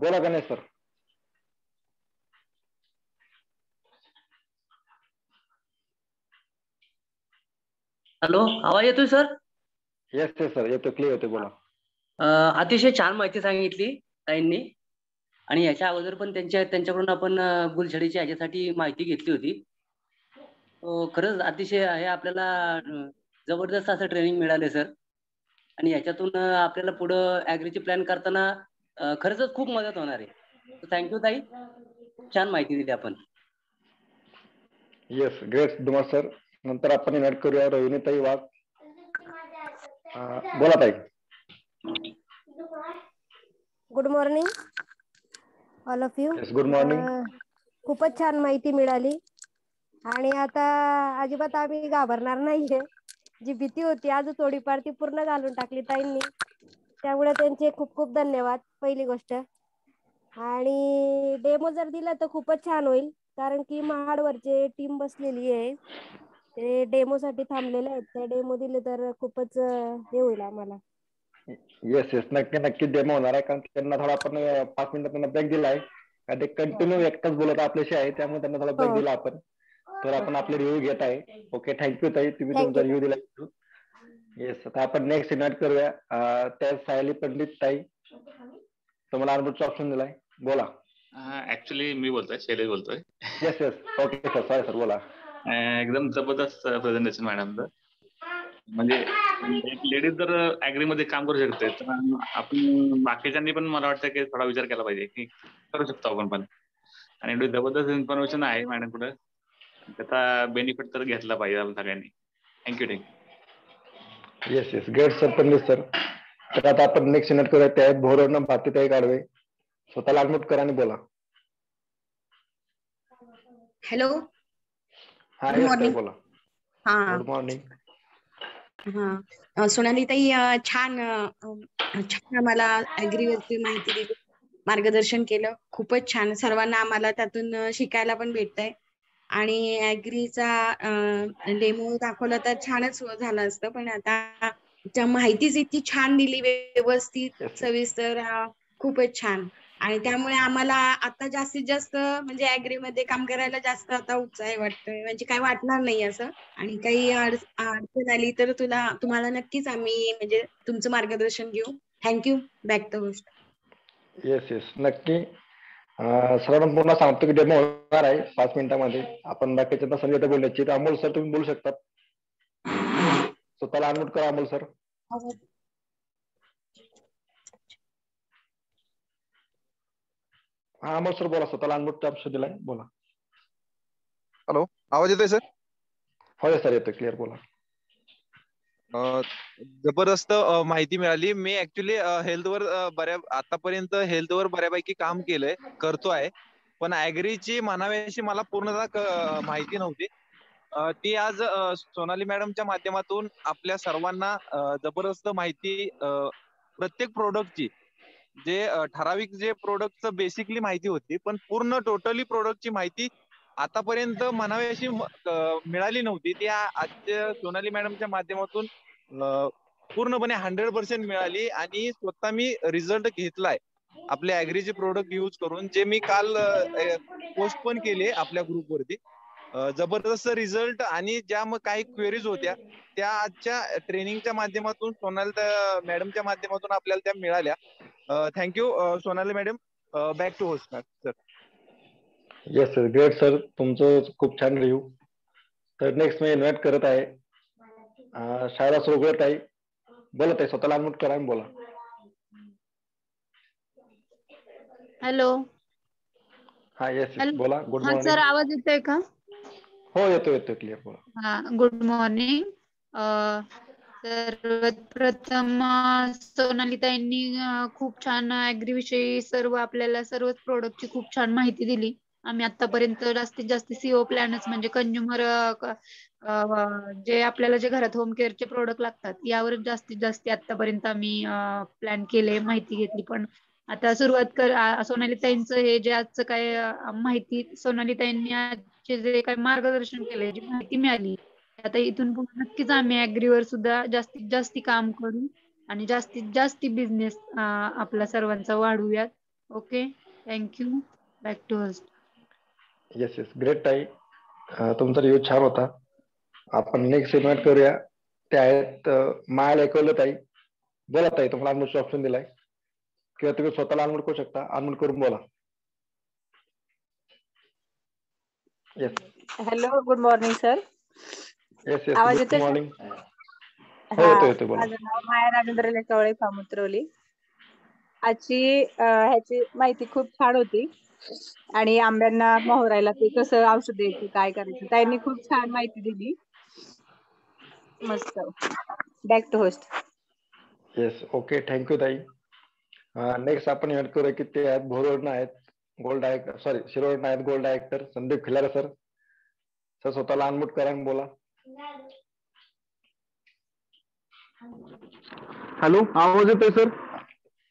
बोला गणेश सर. हॅलो, आवाज येतोय सर? येस येस सर, येतो, क्लिअर होते, बोला. अतिशय छान माहिती सांगितली ताईंनी, आणि याच्या अगोदर पण त्यांच्याकडून आपण गुलछडीच्या ह्याच्यासाठी माहिती घेतली होती. खरंच अतिशय हे आपल्याला जबरदस्त असं ट्रेनिंग मिळाले सर, आणि याच्यातून आपल्याला पुढं ॲग्रीची प्लॅन करताना खरंच खूप मदत होणार आहे. थँक्यू ताई, खूप छान माहिती दिली आपण. Yes, great Dhumar sir. नंतर आपण इन्व्हाइट करूया रोहिणीताई वाघ. बोला ताई. Good morning all of you. Good morning. खूपच छान माहिती मिळाली आणि आता अजिबात आम्ही घाबरणार नाहीये. जी भीती होती आज थोडीफार ती पूर्ण घालून टाकली ताईंनी, त्यामुळे त्यांचे खूप खूप धन्यवाद पहिली गोष्ट. आणि डेमो जर दिला तर खूपच छान होईल, कारण की महाडवरचे टीम बसलेली आहे, ते डेमो साठी थांबलेले आहेत. ते डेमो दिले तर खूपच हे होईल आम्हाला. येस येस, नक्की नक्की डेमो होणार आहे, कारण त्यांना थोडा आपण 5 मिनिटं त्यांना ब्रेक दिला आहे. ते कंटिन्यू एकटाच बोलत आपल्याशी आहे, त्यामुळे त्यांना थोडा ब्रेक दिला आपण. तर आपण आपले रिव्ह्यू घेत आहे. ओके, थँक्यू ताई, तुम्ही तुमचा रिव्ह्यू दिला. येस, आता आपण नेक्स्ट इन्व्हाइट करूया त्या सायली पंडित ताई. तुम्हाला अनम्यूटचा ऑप्शन दिलाय, बोला. ऍक्च्युली मी बोलतोय, शैलेश बोलतोय. Yes yes, okay sir, sorry sir, बोला. एकदम जबरदस्त प्रेझेंटेशन मॅडमचं. म्हणजे एक लेडीज जर ऍग्री मध्ये काम करू शकते, तर आपण बाकीच्यांनी पण मला वाटतं की थोडा विचार केला पाहिजे की करू शकतो आपण पण. आणि एवढी जबरदस्त इन्फॉर्मेशन आहे मॅडम पुढे, त्याचा बेनिफिट तर घेतला पाहिजे आपण सगळ्यांनी. Thank you. Yes yes, great sir, Pandit sir. तर आता आपण नेक्स्ट इन्व्हाइट करूया त्या भोरवण भारतीताई गाडवे. स्वतःला अनम्यूट करा आणि बोला. हॅलो, हा, गुड मॉर्निंग. बोला. हा, गुड मॉर्निंग. हा, सोनाली ताई, छान छान आम्हाला ऍग्रीवरची माहिती दिली, मार्गदर्शन केलं, खूपच छान. सर्वांना आम्हाला त्यातून शिकायला पण भेटतंय. आणि ऍग्रीचा डेमो दाखवला तर छानच झालं असतं, पण आता माहितीच इतकी छान दिली, व्यवस्थित, सविस्तर, खूपच छान. आणि त्यामुळे आम्हाला आता जास्तीत जास्त म्हणजे ऍग्रीमध्ये काम करायला जास्त आता उत्साह वाटतोय, म्हणजे काय वाटणार नाही असं. आणि काही अडचण आली तर तुम्हाला नक्कीच आम्ही म्हणजे तुमचं मार्गदर्शन घेऊ. Thank you. Back the host. Yes yes, नक्की. सरांना पुन्हा सांगतो की डेमो होणार आहे 5 मिनिटांमध्ये. आपण बाकीच्यांना संधी बोलण्याची. अमोल सर तुम्ही बोलू शकतात. स्वतःला अनम्यूट करा अमोल सर. हा अमोल सर बोला, स्वतःला अनम्यूट ऑप्शन दिलाय, बोला. हॅलो, आवाज येतोय सर? हो सर येतोय, क्लिअर बोला. जबरदस्त माहिती मिळाली. मी ऍक्च्युली हेल्थवर आतापर्यंत हेल्थवर बऱ्यापैकी काम केलंय, करतोय, पण ऍग्रीची म्हणावी मला पूर्णतः माहिती नव्हती. ती आज सोनाली मॅडमच्या माध्यमातून आपल्या सर्वांना जबरदस्त माहिती प्रत्येक प्रोडक्टची, जे ठराविक जे प्रोडक्टचं बेसिकली माहिती होती, पण पूर्ण टोटली प्रोडक्टची माहिती आतापर्यंत म्हणावी अशी मिळाली नव्हती. ती आजच्या सोनाली मॅडमच्या माध्यमातून पूर्णपणे 100% मिळाली आणि स्वतः मी रिझल्ट घेतलाय आपले ऍग्रीचे प्रोडक्ट युज करून, जे मी काल पोस्ट पण केले आपल्या ग्रुपवरती. जबरदस्त रिझल्ट आणि ज्या मग काही क्वेरीज होत्या त्या आजच्या ट्रेनिंगच्या माध्यमातून सोनाली मॅडमच्या माध्यमातून आपल्याला त्या मिळाल्या. Thank you Sonali madam. Back to host sir. Yes sir, great sir, तुमचं खूप छान रिव्ह्यू. तर नेक्स्ट मी इन्व्हाइट करत आहे शाळा सुरगुळे ताई. बोलत आहे, स्वतःला अनम्यूट करा आणि बोला. हॅलो. हा येस हॅलो. बोला. गुड हा मॉर्निंग. सर, आवाज येतोय का? हो येतोय क्लिअर बोला. हा, गुड मॉर्निंग. सर्वात प्रथम सोनाली ताईंनी खूप छान ऍग्री विषयी आपल्याला सर्वच प्रोडक्टची खूप छान माहिती दिली. आम्ही आतापर्यंत जास्तीत जास्त सीओ प्लॅनच म्हणजे कंझ्युमर जे आपल्याला जे घरात होम केअरचे प्रोडक्ट लागतात यावर जास्तीत जास्त आतापर्यंत आम्ही प्लॅन केले, माहिती घेतली. पण आता सुरुवात सोनाली ताईंचं हे जे आजचं काय माहिती सोनाली ताईंनी आजचे जे काही मार्गदर्शन केले, जी माहिती मिळाली, आता इथून पुढे नक्कीच आम्ही ऍग्रीवर सुद्धा जास्तीत जास्त काम करू आणि जास्तीत जास्त बिझनेस आपला सर्वांचा वाढवूयात. Okay, thank you. Back to host. Yes yes, great ताई, तुमचा रिव्ह्यू छान होता. आपण नेक्स्ट इन्व्हाइट करूया. ते आहेत माया ऐकवलं ताई. बोला ताई, तुम्हाला अनम्यूट ऑप्शन दिलाय किंवा तुम्ही स्वतःला अनम्यूट करू शकता. अनम्यूट करून बोला. Yes hello, good morning sir. Yes yes, आवाज गुड येतोय का? मॉर्निंग. हो हा, येतोय बोला. माझं नाव माया राजेंद्र लेकावळे, पामुत्रवली. आजची ह्याची माहिती खूप छान होती आणि आंब्यांना मोहरायला ते कसं औषध द्यायचं, काय करायचं, त्यांनी खूप छान माहिती दिली. मस्त. Back to host. Yes, okay, thank you ताई. नेक्स्ट आपण ऍड करूया की ते आहेत भोरवडनं आहेत गोल्ड डायरेक्टर, सॉरी शिरोडनं आहेत gold director Sandeep Khilare sir. Sir स्वतःला अनम्यूट करा आणि बोला. हॅलो, आवाज येतोय सर?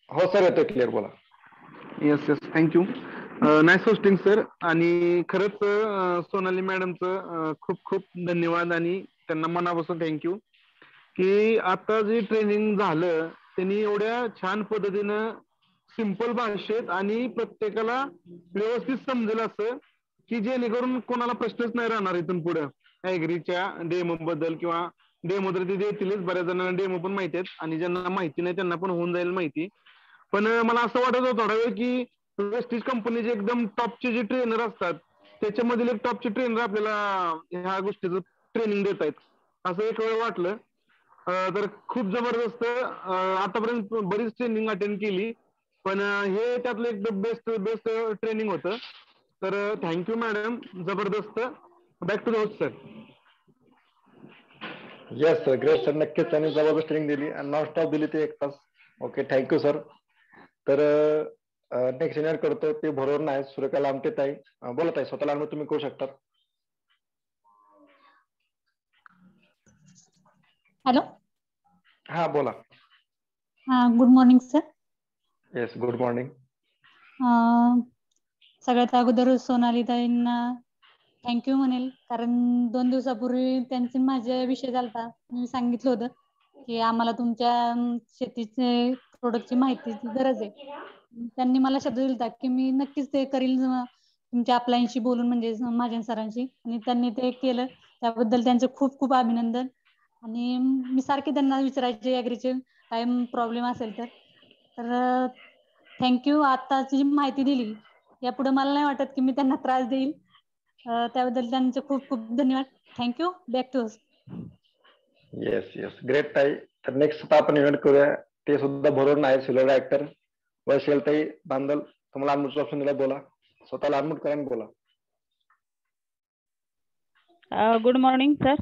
हो सर येतोय, क्लिअर बोला. Yes yes, thank you. Nice hosting sir. आणि खरंच सोनाली मॅडमचं खूप खूप धन्यवाद आणि त्यांना मनापासून थँक्यू की आता जे ट्रेनिंग झालं त्यांनी एवढ्या छान पद्धतीनं सिंपल भाषेत आणि प्रत्येकाला व्यवस्थित समजेल असं की जेणेकरून कोणाला प्रश्नच नाही राहणार इथून पुढे ऍग्रीच्या डेमो बद्दल. किंवा डेमो तर ते देतीलच, बऱ्याच जणांना डेमो पण माहिती आहेत आणि ज्यांना माहिती नाही त्यांना पण होऊन जाईल माहिती. पण मला असं वाटत होतं थोडा वेळ की वेस्टीज कंपनीचे एकदम टॉपचे जे ट्रेनर असतात त्याच्यामधील एक टॉपचे ट्रेनर आपल्याला ह्या गोष्टीचं ट्रेनिंग देत आहेत असं एक वेळ वाटलं. तर खूप जबरदस्त. आतापर्यंत बरीच ट्रेनिंग अटेंड केली पण हे त्यातलं एकदम बेस्ट ट्रेनिंग होतं. तर थँक्यू मॅडम, जबरदस्त. Back to the host sir. Yes sir, great sir, नक्कीच त्यांनी जबरदस्त ट्रेनिंग दिली आणि नॉन स्टॉप दिली ती 1 तास. Okay, thank you sir. तर नेक्स्ट इन्व्हाइट करतो ते भोरवडनं आहेत सुरेखा लामटे ताई. बोलत आहे, स्वतःला अनम्यूट तुम्ही करू शकता. हॅलो. हा बोला. हा, good morning sir. Yes, good morning. सगळ्यात अगोदर सोनाली ताईंना थँक्यू म्हणेल कारण 2 दिवसापूर्वी त्यांचे माझ्या विषय झालता. मी सांगितलं होतं की आम्हाला तुमच्या शेतीचे प्रोडक्टची माहितीची गरज आहे. त्यांनी मला शब्द दिला की मी नक्कीच ते करील तुमच्या अपलाईनशी बोलून, म्हणजे महाजन सरांशी, आणि त्यांनी ते केलं. त्याबद्दल त्यांचं खूप खूप अभिनंदन. आणि मी सारखे त्यांना विचारायचे ऍग्रीचे काय प्रॉब्लेम असेल तर थँक्यू. आताची जी माहिती दिली यापुढे मला नाही वाटत की मी त्यांना त्रास देईल. त्याबद्दल त्यांचे खूप खूप धन्यवाद. Thank you. Back to us. Yes yes, great ताई. तर नेक्स्ट आपण इव्हेंट करूया, ते सुद्धा भरून आहे सिल्वर ऍक्टर वैशालताई बांदल. तुम्हाला अनम्यूट ऑप्शन दिला, बोला. स्वतःला अनम्यूट करा आणि बोला. Good morning sir.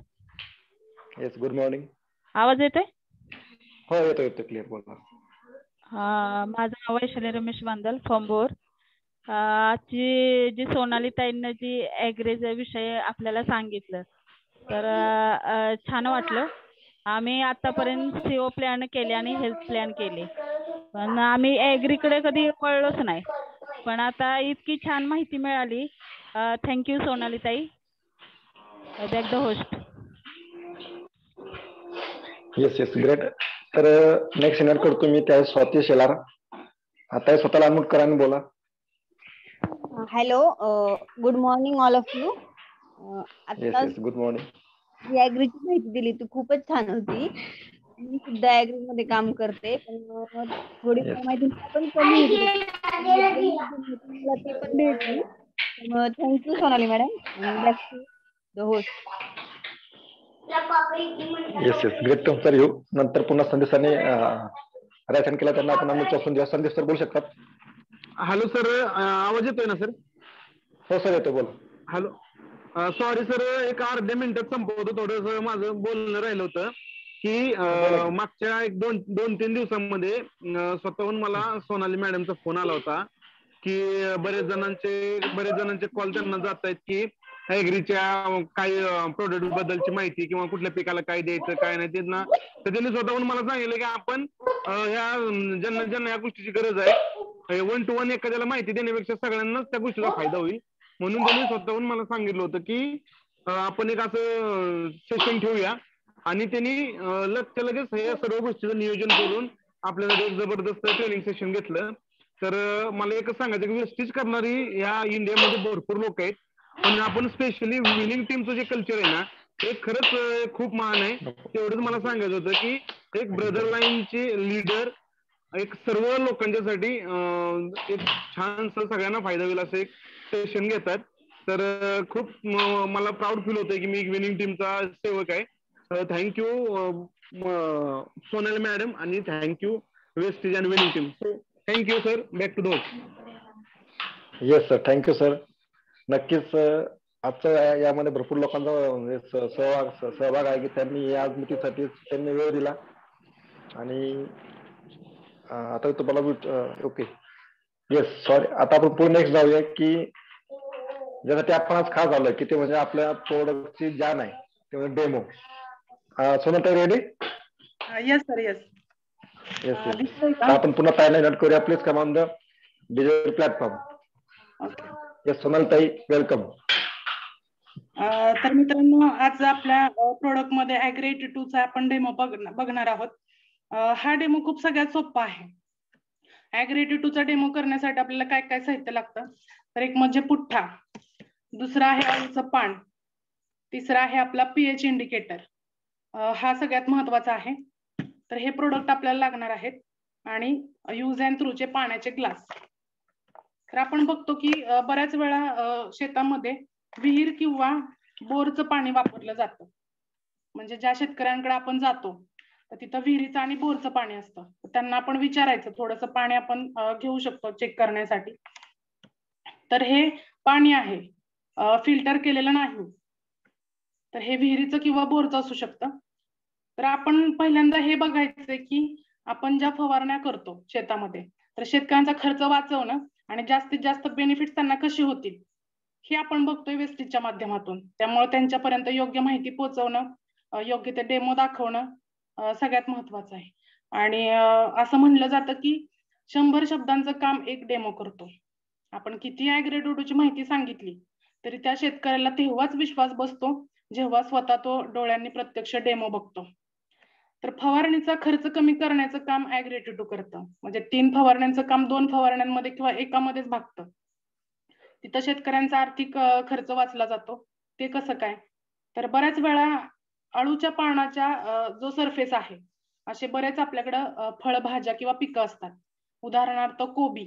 Yes, good morning. आवाज येतोय? हो, येतो येतो, क्लिअर, बोला. माझं नाव वैशाली रमेश बांदल, फ्रॉम बोर. आजची जी सोनाली ताईंना जी ॲग्रीचा विषय आपल्याला सांगितलं, तर छान वाटलं. आम्ही आतापर्यंत CO प्लॅन केले आणि हेल्थ प्लॅन केले, पण आम्ही ॲग्रीकडे कधी वळलोच नाही. पण आता इतकी छान माहिती मिळाली. थँक्यू सोनाली ताई. Back the host. Yes yes, great. तर नेक्स्ट इन्व्हाइट करतो मी त्या स्वाती शेलार. आता स्वतःला अनम्यूट करा आणि बोला. Hello, good morning all of you. Yes आता येस, गुड मॉर्निंग. जी ॲग्रीची माहिती दिली ती खूपच छान होती. मी सुद्धा ॲग्री मध्ये काम करते, पण थोडी माहिती मला पण कमी होती. मला ती पण भेटली. Thank you Sonali madam. Back to the host. Yes yes, great. Sir येऊ नंतर पुन्हा संदेशाने रेशन केला त्यांना आपण अनम्यूट ऑप्शन द्या. संदेश सर बोलू शकतात. हॅलो सर, आवाज येतोय ना सर? हो सर, येतो, बोला. हॅलो, सॉरी सर, एक अर्ध्या मिनिटात संपवतो. थोडंसं माझं बोलणं राहिलं होतं की मागच्या एक दोन तीन दिवसांमध्ये स्वतःहून मला सोनाली मॅडमचा फोन आला होता की बरेच जणांचे कॉल त्यांना जात आहेत की ॲग्रीच्या काही प्रोडक्ट बद्दलची माहिती किंवा कुठल्या पिकाला काय द्यायचं काय नाही ते ना. तर त्यांनी स्वतःहून मला सांगितलं की आपण ज्यांना या गोष्टीची गरज आहे, 1 to 1 एखाद्याला माहिती देण्यापेक्षा सगळ्यांनाच त्या गोष्टीचा फायदा होईल, म्हणून त्यांनी स्वतःहून मला सांगितलं होतं की आपण एक असं सेशन ठेवूया. आणि त्यांनी लगेच या सर्व गोष्टीचं नियोजन करून आपल्याला एक जबरदस्त ट्रेनिंग सेशन घेतलं. तर मला एकच सांगायचं की वेस्टेज करणारी या इंडियामध्ये भरपूर लोक आहेत, पण आपण स्पेशली विनिंग टीमचं जे कल्चर आहे ना, हे खरंच खूप महान आहे. तेवढंच मला सांगायचं होतं की एक ब्रदर लाईनचे लीडर एक सर्व लोकांच्यासाठी एक छानसं सगळ्यांना फायदा होईल असं एक सेशन घेतात. तर खूप मला प्राऊड फील होतंय की मी एक विनिंग टीमचा सेवक आहे. थँक्यू सोनाली मॅडम आणि thank you Vestige and winning team. Thank you sir. Back to the host. Yes sir, thank you sir. नक्कीच आजच्या यामध्ये भरपूर लोकांचा म्हणजे सहभाग आहे की त्यांनी या मीटिंगसाठी त्यांनी वेळ दिला. आणि आता तुम्हाला ओके, येस, सॉरी. आता आपण पुढे नेक्स्ट जाऊया की ज्यासाठी आपण आज खास आलोय की ते म्हणजे आपल्या प्रोडक्टची जान आहे, ते म्हणजे डेमो. सोनल ताई ready? Yes sir, yes. Yes yes. आपण पुन्हा ताईला इन्व्हाइट करूया. Please come on the digital platform. Yes, Sonal ताई, वेलकम. तर मित्रांनो, आज आपल्या प्रोडक्ट मध्ये ॲग्री 82 चा आपण डेमो बघणार आहोत. हा डेमो खूप सगळ्यात सोपा आहे. ॲग्री 82 चा डेमो करण्यासाठी आपल्याला काय काय साहित्य लागतं, तर एक म्हणजे पुठ्ठा, दुसरा आहे आळूचं पान, तिसरा आहे आपला pH इंडिकेटर. हा सगळ्यात महत्वाचा आहे. तर हे प्रोडक्ट आपल्याला लागणार आहेत. आणि यूज अँड थ्रूचे पाण्याचे ग्लास. तर आपण बघतो की बऱ्याच वेळा शेतामध्ये विहीर किंवा बोरचं पाणी वापरलं जातं. म्हणजे ज्या शेतकऱ्यांकडे आपण जातो तर तिथं विहिरीचं आणि बोरचं पाणी असतं. त्यांना आपण विचारायचं, थोडंसं पाणी आपण घेऊ शकतो चेक करण्यासाठी. तर हे पाणी आहे, फिल्टर केलेलं नाही. तर हे विहिरीचं किंवा बोरचं असू शकतं. तर आपण पहिल्यांदा हे बघायचंय की आपण ज्या फवारण्या करतो शेतामध्ये, तर शेतकऱ्यांचा खर्च वाचवणं आणि जास्तीत जास्त बेनिफिट त्यांना कशी होतील हे आपण बघतोय वेस्टेजच्या माध्यमातून. त्यामुळे त्यांच्यापर्यंत योग्य माहिती पोहोचवणं, योग्य ते डेमो दाखवणं सगळ्यात महत्वाचं आहे. आणि असं म्हणलं जातं की 100 शब्दांचं काम एक डेमो करतो. आपण किती ॲग्री 82 ची माहिती सांगितली तरी त्या शेतकऱ्याला तेव्हाच विश्वास बसतो जेव्हा स्वतः तो डोळ्यांनी प्रत्यक्ष डेमो बघतो. तर फवारणीचा खर्च कमी करण्याचं काम ॲग्री 82 करतं. म्हणजे 3 फवारण्यांचं काम 2 फवारण्यांमध्ये किंवा एकामध्येच भागतं. तिथं शेतकऱ्यांचा आर्थिक खर्च वाचला जातो. ते कसं काय, तर बऱ्याच वेळा अळूच्या पानाच्या जो सरफेस आहे, असे बरेच आपल्याकडं फळभाज्या किंवा पिकं असतात. उदाहरणार्थ कोबी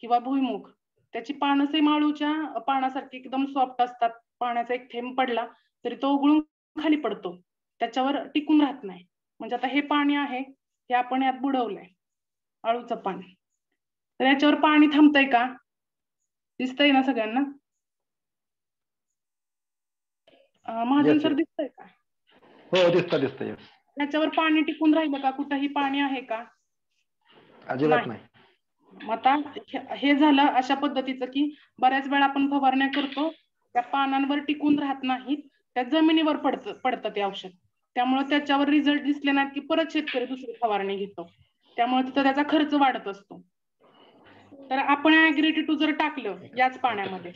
किंवा भुईमुग त्याची पानं सेम आळूच्या पानासारखी एकदम सॉफ्ट असतात. पाण्याचा एक थेंब पडला तरी तो उघळून खाली पडतो, त्याच्यावर टिकून राहत नाही. म्हणजे आता हे पाणी आहे हे आपण यात बुडवलंय, आळूचं पान. तर याच्यावर पाणी थांबतंय का? दिसतंय ना सगळ्यांना? Mahajan Yes, sir yes. दिसतंय का? हो दिसतं. याच्यावर पाणी टिकून राहिलं का? कुठंही पाणी आहे का? अजिबात नाही. मग आता हे झालं अशा पद्धतीचं की बऱ्याच वेळा आपण फवारण्या करतो, त्या पानांवर टिकून राहत नाहीत, त्या जमिनीवर पडतं ते औषध. त्यामुळे त्याच्यावर रिझल्ट दिसले नाहीत की परत शेतकरी दुसरी फवारणी घेतो, त्यामुळे तिथं त्याचा खर्च वाढत असतो. तर आपण ॲग्री-T2 जर टाकलं याच पाण्यामध्ये,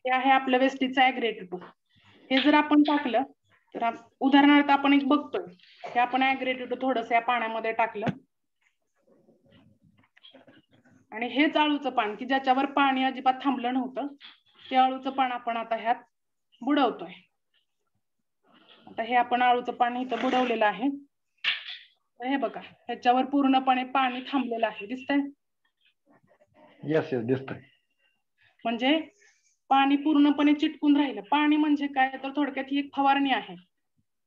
हे आहे आपलं वेस्टीजचं ॲग्री-T2. हे जर आपण टाकलं तर उदाहरणार्थ आपण एक बघतोय की आपण ॲग्री-T2 थोडंसं या पाण्यामध्ये टाकलं आणि हेच आळूचं पान की ज्याच्यावर पाणी अजिबात थांबलं नव्हतं, ते आळूचं पान आपण आता ह्यात बुडवतोय. आता हे आपण आळूचं पान इथं बुडवलेलं आहे. हे बघा ह्याच्यावर पूर्णपणे पाणी थांबलेलं आहे, दिसतंय? येस दिसतंय. म्हणजे पाणी पूर्णपणे चिटकून राहिलं. पाणी म्हणजे काय, तर थोडक्यात ही एक फवारणी आहे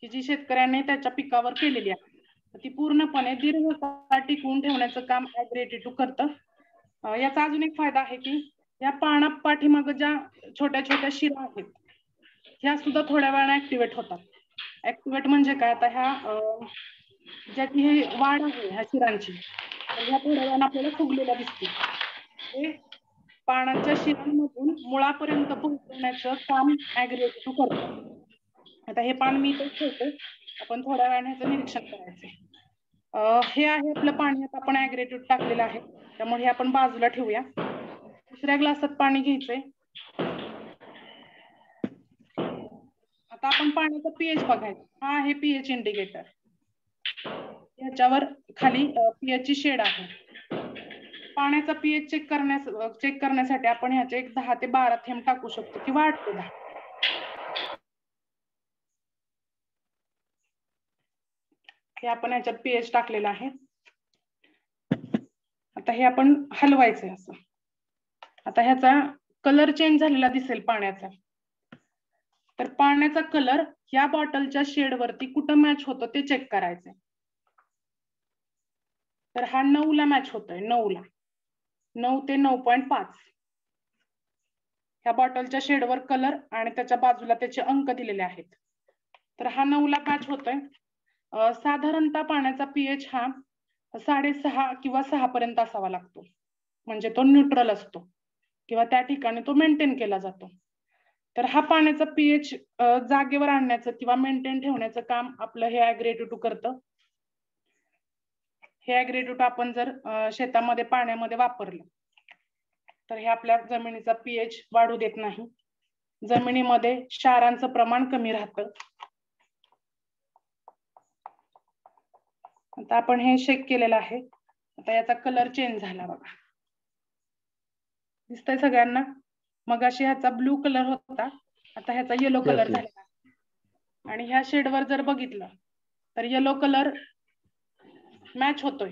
की जी शेतकऱ्याने त्याच्या पिकावर केलेली आहे. ती पूर्णपणे दीर्घकाळ टिकवून ठेवण्याचं काम ॲग्री-T2 करतं. याचा अजून एक फायदा आहे की या पाना पाठीमागं ज्या छोट्या छोट्या शिरा आहेत ह्या सुद्धा थोड्या वेळाने ऍक्टिव्हेट होतात. ऍक्टिव्हेट म्हणजे काय, आता ह्या ज्याची ही वाढ आहे ह्या शिरांची, तर ह्या थोड्या वेळाने आपल्याला फुगलेल्या दिसतील. हे पानांच्या शिरांमधून मुळापर्यंत पोहोचवण्याचं काम ॲग्री-T2 करतं. आता हे पान मी इथेच ठेवते, आपण थोड्या वेळाने ह्याचं निरीक्षण करायचंय. हे आहे आपलं पाणी, आता आपण ॲग्री-T2 टाकलेलं आहे, त्यामुळे हे आपण बाजूला ठेवूया. दुसऱ्या ग्लासात पाणी घ्यायचंय. आता आपण पाण्याचा पीएच बघायचा. हा आहे पीएच इंडिकेटर. याच्यावर खाली पीएच ची शेड आहे. पाण्याचा पीएच चेक करण्यासाठी आपण ह्याचे एक 10 ते 12 थेंब टाकू शकतो किंवा 8 ते 10. हे आपण ह्याच्यात पीएच टाकलेलं आहे. आता हे आपण हलवायचंय असं. आता ह्याचा कलर चेंज झालेला दिसेल पाण्याचा. तर पाण्याचा कलर या बॉटलच्या शेड वरती कुठं मॅच होतो ते चेक करायचंय. तर हा 9 ला मॅच होतोय, 9 ला, 9 ते 9.5. ह्या बॉटलच्या शेडवर कलर आणि त्याच्या बाजूला त्याचे अंक दिलेले आहेत. तर हा 9 ला मॅच होतोय. साधारणतः पाण्याचा पीएच हा 6.5 किंवा 6 पर्यंत असावा लागतो, म्हणजे तो न्यूट्रल असतो किंवा त्या ठिकाणी तो मेंटेन केला जातो. तर हा पाण्याचा पीएच जागेवर आणण्याचं किंवा मेंटेन ठेवण्याचं काम आपलं हे ॲग्री-T2 करतं. हे ॲग्री-T2 आपण जर शेतामध्ये पाण्यामध्ये वापरलं तर हे आपल्या जमिनीचा पीएच वाढू देत नाही, जमिनीमध्ये क्षारांचं प्रमाण कमी राहतं. आता आपण हे शेक केलेलं आहे. आता याचा कलर चेंज झाला बघा, दिसतंय सगळ्यांना? मगाशी ह्याचा ब्लू कलर होता, आता ह्याचा येलो कलर झालेला. आणि ह्या शेडवर जर बघितलं तर येलो कलर मॅच होतोय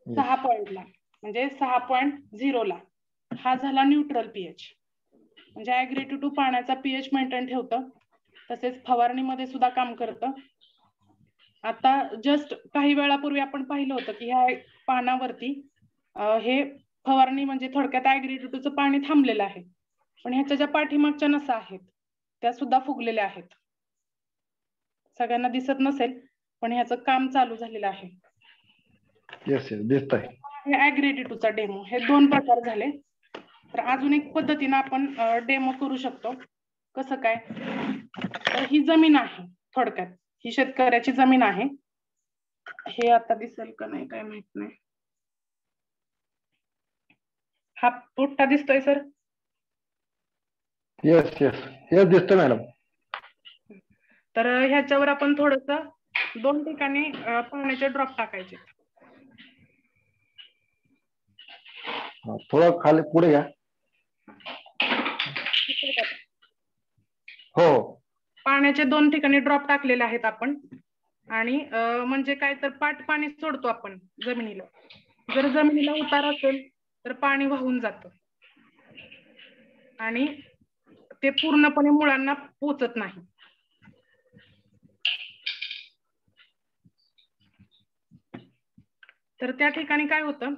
6 पॉइंटला, म्हणजे 6.0 ला. हा झाला न्यूट्रल पीएच. म्हणजे ॲग्री-T2 पाण्याचा पीएच मेंटेन ठेवतं, तसेच फवारणीमध्ये सुद्धा काम करतं. आता जस्ट काही वेळापूर्वी आपण पाहिलं होतं की ह्या पानावरती हे फवारणी म्हणजे थोडक्यात ॲग्री-T2चं पाणी थांबलेलं आहे, पण ह्याच्या ज्या पाठीमागच्या नसा आहेत त्या सुद्धा फुगलेल्या आहेत. सगळ्यांना दिसत नसेल पण ह्याचं काम चालू झालेलं आहे. दिसतंय. हे ॲग्री-T2चा डेमो. हे 2 प्रकार झाले. तर अजून एक पद्धतीने आपण डेमो करू शकतो. कसं काय, तर ही जमीन आहे, थोडक्यात ही शेतकऱ्याची जमीन आहे. हे आता दिसेल का नाही काय माहित नाही. हा पुट्टा दिसतोय सर? येस दिसतोय मॅडम. तर ह्याच्यावर आपण थोडस 2 ठिकाणी पाण्याचे ड्रॉप टाकायचे. थोडं खाली पुढे घ्या. हो, पाण्याचे 2 ठिकाणी ड्रॉप टाकलेले आहेत आपण. आणि म्हणजे काय तर पाट पाणी सोडतो आपण जमिनीला. जर जमिनीला उतार असेल तर पाणी वाहून जातं आणि ते पूर्णपणे मुळांना पोचत नाही. तर त्या ठिकाणी काय होतं,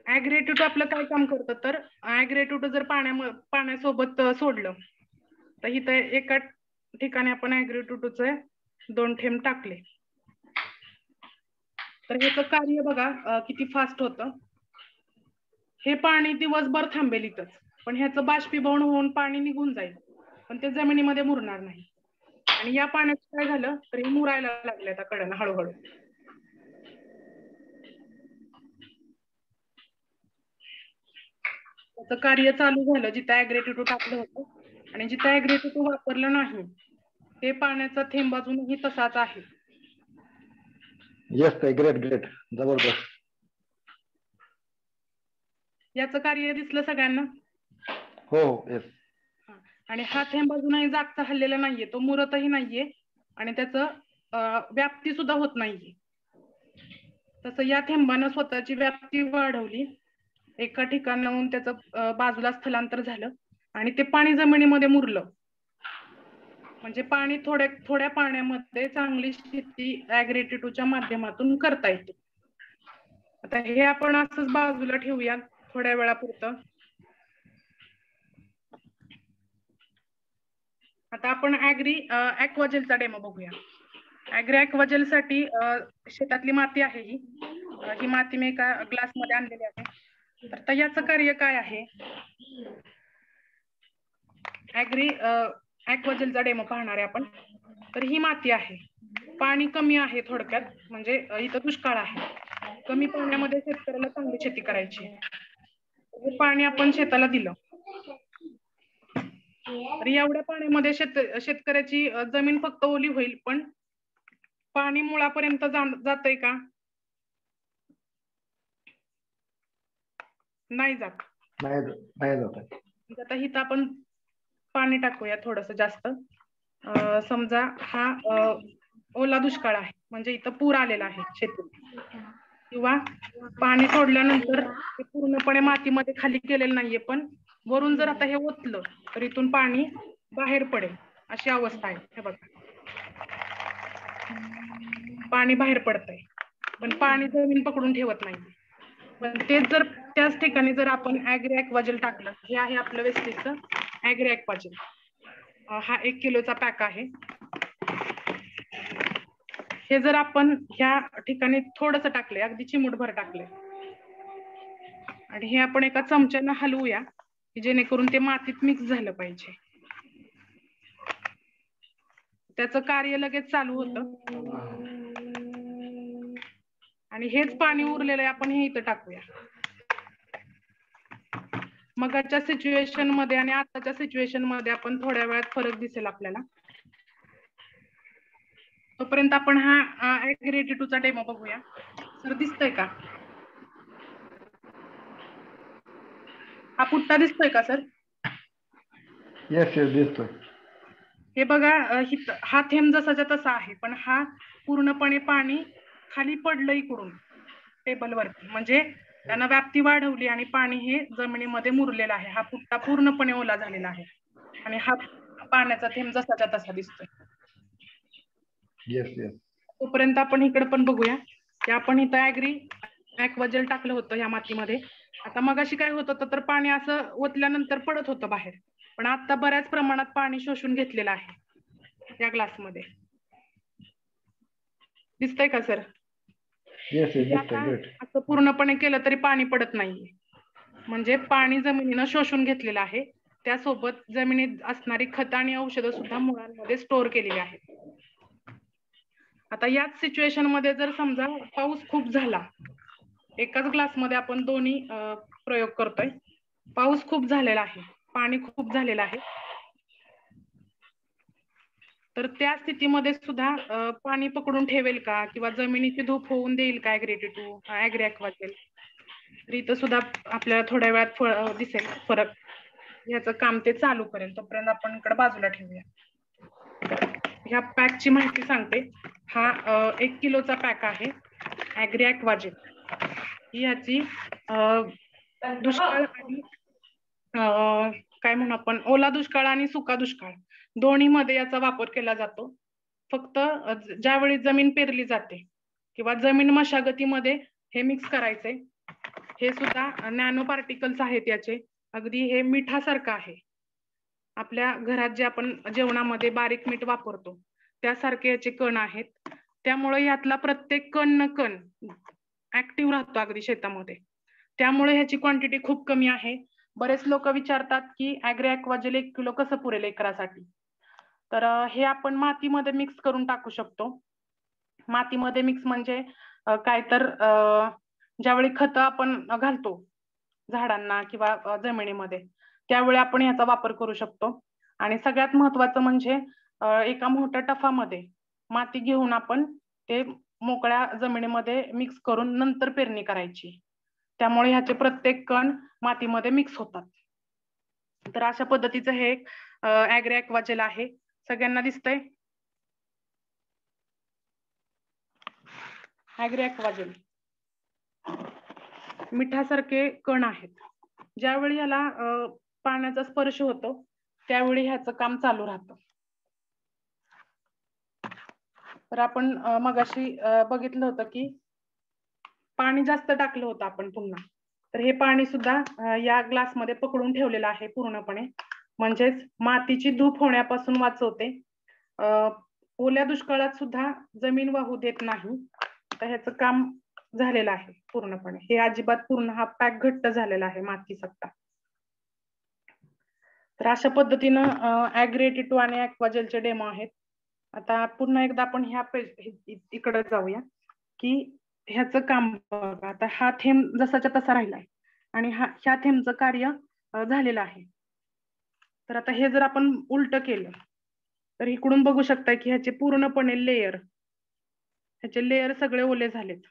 ॲग्रेट्यूटो आपलं काय काम करतं, तर ॲग्रेट्यूटो जर पाण्यासोबत सोडलं तर इथं एका ठिकाणी आपण ॲग्रेट्यूटोचे 2 थेंब टाकले तर ह्याचं कार्य बघा किती फास्ट होतं. हे पाणी दिवसभर थांबेल इथंच, पण ह्याचं बाष्पीभवन होऊन पाणी निघून जाईल, पण ते जमिनीमध्ये मुरणार नाही. आणि या पाण्याचं काय झालं तर हे मुरायला लागले आता कडनं हळूहळू. त्याचं कार्य चालू झालं जिथं ॲग्रेट्यूटो टाकलं होतं, आणि जिथं ॲग्रेट्यूटो वापरलं नाही ते पाण्याचा थेंब अजूनही तसाच आहे. येस ग्रेट ग्रेट, जबरदस्त. याचं कार्य दिसलं सगळ्यांना? हो हो येस. आणि हा थेंब अजूनही जागचा हल्लेला नाहीये, तो मुरतही नाहीये आणि त्याचं व्याप्ती सुद्धा होत नाहीये. तसं या थेंबानं स्वतःची व्याप्ती वाढवली, एका ठिकाणाहून त्याचं बाजूला स्थलांतर झालं आणि ते पाणी जमिनीमध्ये मुरलं. म्हणजे पाणी थोड्या पाण्यामध्ये चांगली शेती ॲग्रेट्यूटोच्या माध्यमातून करता येते. आता हे आपण असंच बाजूला ठेवूया थोड्या वेळापुरतं. आता आपण ॲक्वाजेलचा डेमो बघूया. ॲक्वाजेल साठी शेतातली माती आहे ही माती मी एका ग्लासमध्ये आणलेली आहे. तर याचं कार्य काय आहे, ॲक्वाजेलचा डेमो पाहणार आहे आपण. तर ही माती आहे, पाणी कमी आहे, थोडक्यात म्हणजे इथं दुष्काळ आहे, कमी पाण्यामध्ये शेतकऱ्याला चांगली शेती करायची. हे पाणी आपण शेताला दिलं तर एवढ्या पाण्यामध्ये शेतकऱ्याची जमीन फक्त ओली होईल, पण पाणी मुळापर्यंत जातंय का? नाही जात. नाही जात. आता इथं आपण पाणी टाकूया थोडस जास्त. समजा हा ओला दुष्काळ आहे, म्हणजे इथं पूर आलेला आहे शेतीत, किंवा पाणी सोडल्यानंतर ते पूर्णपणे मातीमध्ये खाली गेलेलं नाहीये, पण वरून जर आता हे ओतलं तर इथून पाणी बाहेर पडेल अशी अवस्था आहे. हे बघा पाणी बाहेर पडतंय, पण पाणी जमीन पकडून ठेवत नाही. पण तेच जर त्याच ठिकाणी जर आपण ॲक्वाजेल टाकलं, हे आहे आपलं वेस्टेजचं ॲक्वाजेल. हा 1 किलोचा पॅक आहे. हे जर आपण ह्या ठिकाणी थोडंसं टाकले, अगदी चिमूटभर टाकले, आणि हे आपण एका चमच्यानं हलवूया जेणेकरून ते मातीत मिक्स झालं पाहिजे. त्याचं कार्य लगेच चालू होतं. आणि हेच पाणी उरलेलं आहे, आपण हे इथं टाकूया. मगाच्या सिच्युएशन मध्ये आणि आताच्या सिच्युएशन मध्ये आपण थोड्या वेळात फरक दिसेल आपल्याला. तोपर्यंत आपण हा ॲग्रेट्यूटोचा डेमो बघूया. सर दिसतोय का? हा पुट्टा दिसतोय का सर? येस येस दिसतोय. हे बघा हा थेंब जसाच्या तसा आहे, पण हा पूर्णपणे पाणी खाली पडलं इकडून टेबलवरती, म्हणजे त्यानं व्याप्ती वाढवली आणि पाणी हे जमिनीमध्ये मुरलेलं आहे. हा पुट्टा पूर्णपणे ओला झालेला आहे आणि हा पाण्याचा थेंब जसाच्या तसा दिसतोय. Yes yes. तोपर्यंत आपण इकडे पण बघूया की आपण इथं ॲक्वाजेल टाकलं होतं या मातीमध्ये. आता मगाशी काय होत होतं तर पाणी असं ओतल्यानंतर पडत होतं बाहेर, पण आता बऱ्याच प्रमाणात पाणी शोषून घेतलेलं आहे या ग्लासमध्ये. दिसतंय का सर? असं पूर्णपणे केलं तरी पाणी पडत नाहीये, म्हणजे पाणी जमिनीनं शोषून घेतलेलं आहे. त्यासोबत जमिनीत असणारी खतं आणि औषधं सुद्धा मुळांमध्ये स्टोअर केलेली आहेत. आता याच सिच्युएशन मध्ये जर समजा पाऊस खूप झाला, एकाच ग्लासमध्ये आपण दोन्ही प्रयोग करतोय, पाऊस खूप झालेला आहे, पाणी खूप झालेलं आहे, तर त्या स्थितीमध्ये सुद्धा पाणी पकडून ठेवेल का किंवा जमिनीची धूप होऊन देईल का ॲग्रोॲक्वाजेल? तर इथं सुद्धा आपल्याला थोड्या वेळात दिसेल फरक. याचं काम ते चालू करेल, तोपर्यंत आपण इकडे बाजूला ठेवूया. ह्या पॅकची माहिती सांगते. हा 1 किलोचा पॅक आहे ऍग्री ॲक्वाजेल. ही याची दुष्काळ आणि काय म्हणू आपण, ओला दुष्काळ आणि सुका दुष्काळ दोन्हीमध्ये याचा वापर केला जातो. फक्त ज्यावेळी जमीन पेरली जाते किंवा जमीन मशागतीमध्ये हे मिक्स करायचे. हे सुद्धा नॅनो पार्टिकल्स आहेत याचे, अगदी हे मिठासारखं आहे. आपल्या घरात जे आपण जेवणामध्ये बारीक मीठ वापरतो त्यासारखे याचे कण आहेत. त्यामुळे यातला प्रत्येक कण न कण ऍक्टिव्ह राहतो अगदी शेतामध्ये. त्यामुळे ह्याची क्वांटिटी खूप कमी आहे. बरेच लोक विचारतात की ऍग्री ॲक्वाजेल 1 किलो कसं पुरेल एकरासाठी. तर हे आपण मातीमध्ये मिक्स करून टाकू शकतो. मातीमध्ये मिक्स म्हणजे काय तर ज्यावेळी खतं आपण घालतो झाडांना किंवा जमिनीमध्ये त्यावेळी आपण याचा वापर करू शकतो. आणि सगळ्यात महत्वाचं म्हणजे एका मोठ्या टफामध्ये माती घेऊन आपण ते मोकळ्या जमिनीमध्ये मिक्स करून नंतर पेरणी करायची. त्यामुळे ह्याचे प्रत्येक कण मातीमध्ये मिक्स होतात. तर अशा पद्धतीचं हे ऍग्री ॲक्वाजेल आहे. सगळ्यांना दिसतंय ऍग्री ॲक्वाजेल. मिठासारखे कण आहेत. ज्यावेळी याला पाण्याचा स्पर्श होतो त्यावेळी ह्याचं काम चालू राहतं. तर आपण मगाशी बघितलं होतं की पाणी जास्त टाकलं होतं आपण पुन्हा. तर हे पाणी सुद्धा या ग्लासमध्ये पकडून ठेवलेलं आहे पूर्णपणे, म्हणजेच मातीची धूप होण्यापासून वाचवते. ओल्या दुष्काळात सुद्धा जमीन वाहू देत नाही. तर ह्याचं काम झालेलं आहे पूर्णपणे. हे अजिबात पूर्ण हा पॅक घट्ट झालेला आहे माती सकता. तर अशा पद्धतीनं ऍग्री 82 आणि ॲक्वाजेलचे डेमो आहेत. आता पुन्हा एकदा आपण ह्या इकडे जाऊया की ह्याचं काम बघा. आता हा थेंब जसाच्या तसा राहिलाय आणि ह्या थेंबचं कार्य झालेलं आहे. तर आता हे जर आपण उलट केलं तर इकडून बघू शकता की ह्याचे पूर्णपणे लेयर, ह्याचे लेयर सगळे ओले झालेत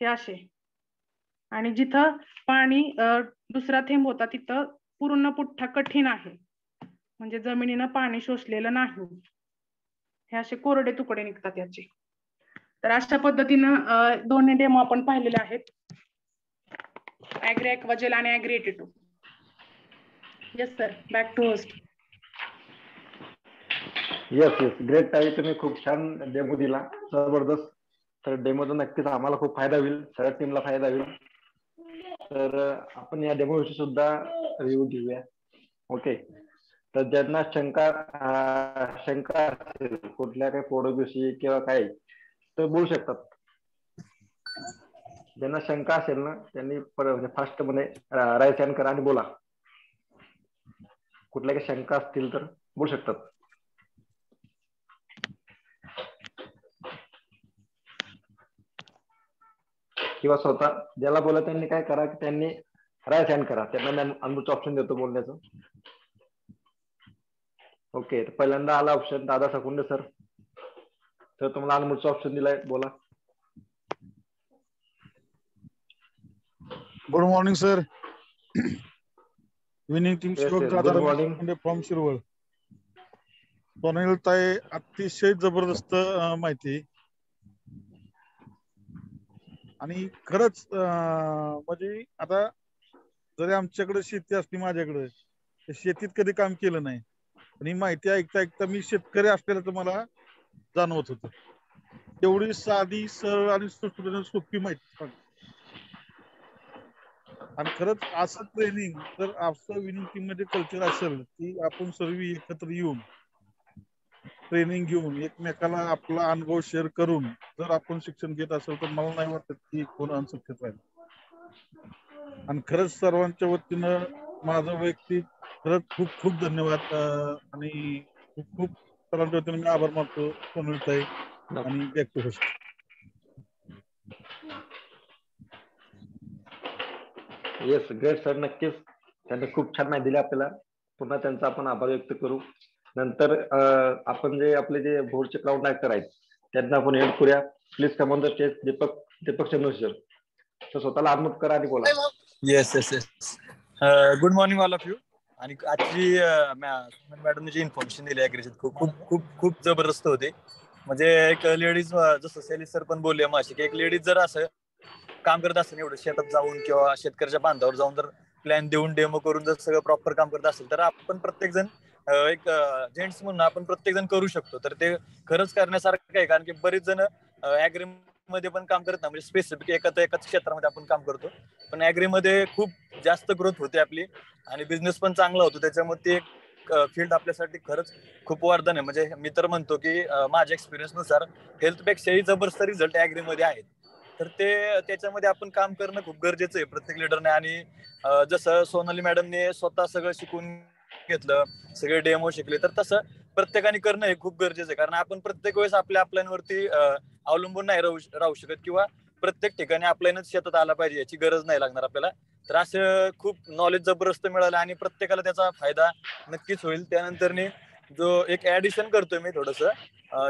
हे असे. आणि जिथं पाणी दुसरा थेंब होता तिथं पूर्ण पुठ्ठा कठीण आहे, म्हणजे जमिनीनं पाणी शोषलेलं नाही. हे असे कोरडे तुकडे निघतात याचे. तर अशा पद्धतीनं दोन्ही डेमो आपण पाहिलेले आहेत, ऍग्री ॲक्वाजेल आणि Agri 82. Yes sir, back to host. Yes yes, great ताई, तुम्ही खूप छान डेमो दिला, जबरदस्त. तर डेमोचा नक्कीच आम्हाला खूप फायदा होईल, सगळ्या टीमला फायदा होईल. तर आपण या डेमो विषयी सुद्धा रिव्ह्यू घेऊया. ओके. तर ज्यांना शंका असेल कुठल्या काही प्रोडक्ट विषयी किंवा काही, तर बोलू शकतात. ज्यांना शंका असेल ना त्यांनी फास्ट मध्ये राईट हँड करा आणि बोला. कुठल्या काही शंका असतील तर बोलू शकतात. किंवा स्वतः ज्याला बोला त्यांनी काय करा की त्यांनी राईट हँड करा, त्यांना मी अनम्यूट ऑप्शन देतो बोलण्याचं. ओके. तर पहिल्यांदा आला ऑप्शन दादा सकुंडे सर. तर तुम्हाला अनम्यूटचा ऑप्शन दिलाय, बोला. Good morning sir. Winning team सेवक दादा फ्रॉम शिरवळ. सोनाली ताई अतिशय जबरदस्त माहिती आणि खरंच म्हणजे आता जरी आमच्याकडे शेती असली, माझ्याकडे शेतीत कधी काम केलं नाही, पण ही माहिती ऐकता ऐकता मी शेतकरी असलेलं मला जाणवत होतं. एवढी साधी सरळ आणि सोपी माहिती. आणि खरंच असं ट्रेनिंग जर असं विनिंग टीम मध्ये कल्चर असेल की आपण सर्व एकत्र येऊन ट्रेनिंग घेऊन एकमेकाला आपला अनुभव शेअर करून जर आपण शिक्षण घेत असेल तर मला नाही वाटत की कोण अनसुखित राहील. आणि खरंच सर्वांच्या वतीनं माझं वैयक्तिक खरंच खूप खूप धन्यवाद आणि खूप खूप सर्वांच्या वतीनं मी आभार मानतो सोनाली ताई. आणि back to host. Yes, great sir. नक्कीच त्यांनी खूप छान माहिती दिली आपल्याला. पुन्हा त्यांचा आपण आभार व्यक्त करू. नंतर आपण जे आपले जे बोर्डचे क्राऊड ऍक्टर आहेत त्यांना आपण हेल्प करूया. Please come on the stage. Deepak Chandrashekhar. तर स्वतःला अनम्यूट करा आणि बोला. Yes. Good morning all of you. आणि आजची मॅडमने जी इन्फॉर्मेशन दिली ऍग्रीची खूप खूप खूप खूप जबरदस्त होती. म्हणजे एक लेडीज, जसं सैली सर पण बोलले माशी, की एक लेडीज जर असं काम करत असेल एवढं शेतात जाऊन किंवा शेतकऱ्याच्या बांधावर जाऊन जर प्लॅन देऊन डेमो करून जर सगळं प्रॉपर काम करत असेल तर आपण प्रत्येक जण एक जेंट्स म्हणून आपण प्रत्येक जण करू शकतो. तर ते खरंच करण्यासारखं आहे, कारण की बरेच जण ऍग्री मध्ये पण काम करत ना, म्हणजे स्पेसिफिक एकाच क्षेत्रामध्ये आपण काम करतो, पण ऍग्री मध्ये खूप जास्त ग्रोथ होते आपली आणि बिझनेस पण चांगला होतो. त्याच्यामुळे ते एक फील्ड आपल्यासाठी खरंच खूप वरदान आहे. म्हणजे मी तर म्हणतो की माझ्या एक्सपिरियन्स नुसार हेल्थपेक्षाही जबरदस्त रिझल्ट ऍग्री मध्ये आहेत. तर ते त्याच्यामध्ये आपण काम करणं खूप गरजेचं आहे प्रत्येक लिडरने. आणि जसं सोनाली मॅडमने स्वतः सगळं शिकून घेतलं, सगळे डेमो शिकले, तर तसं प्रत्येकाने करणं हे खूप गरजेचं आहे. कारण आपण प्रत्येक वेळेस आपल्या अपलाईनवरती अवलंबून नाही राहू शकत किंवा प्रत्येक ठिकाणी अपलाईनच शेतात आला पाहिजे याची गरज नाही लागणार आपल्याला. तर असं खूप नॉलेज जबरदस्त मिळालं आणि प्रत्येकाला त्याचा फायदा नक्कीच होईल. त्यानंतरने जो एक ऍडिशन करतोय मी थोडंसं,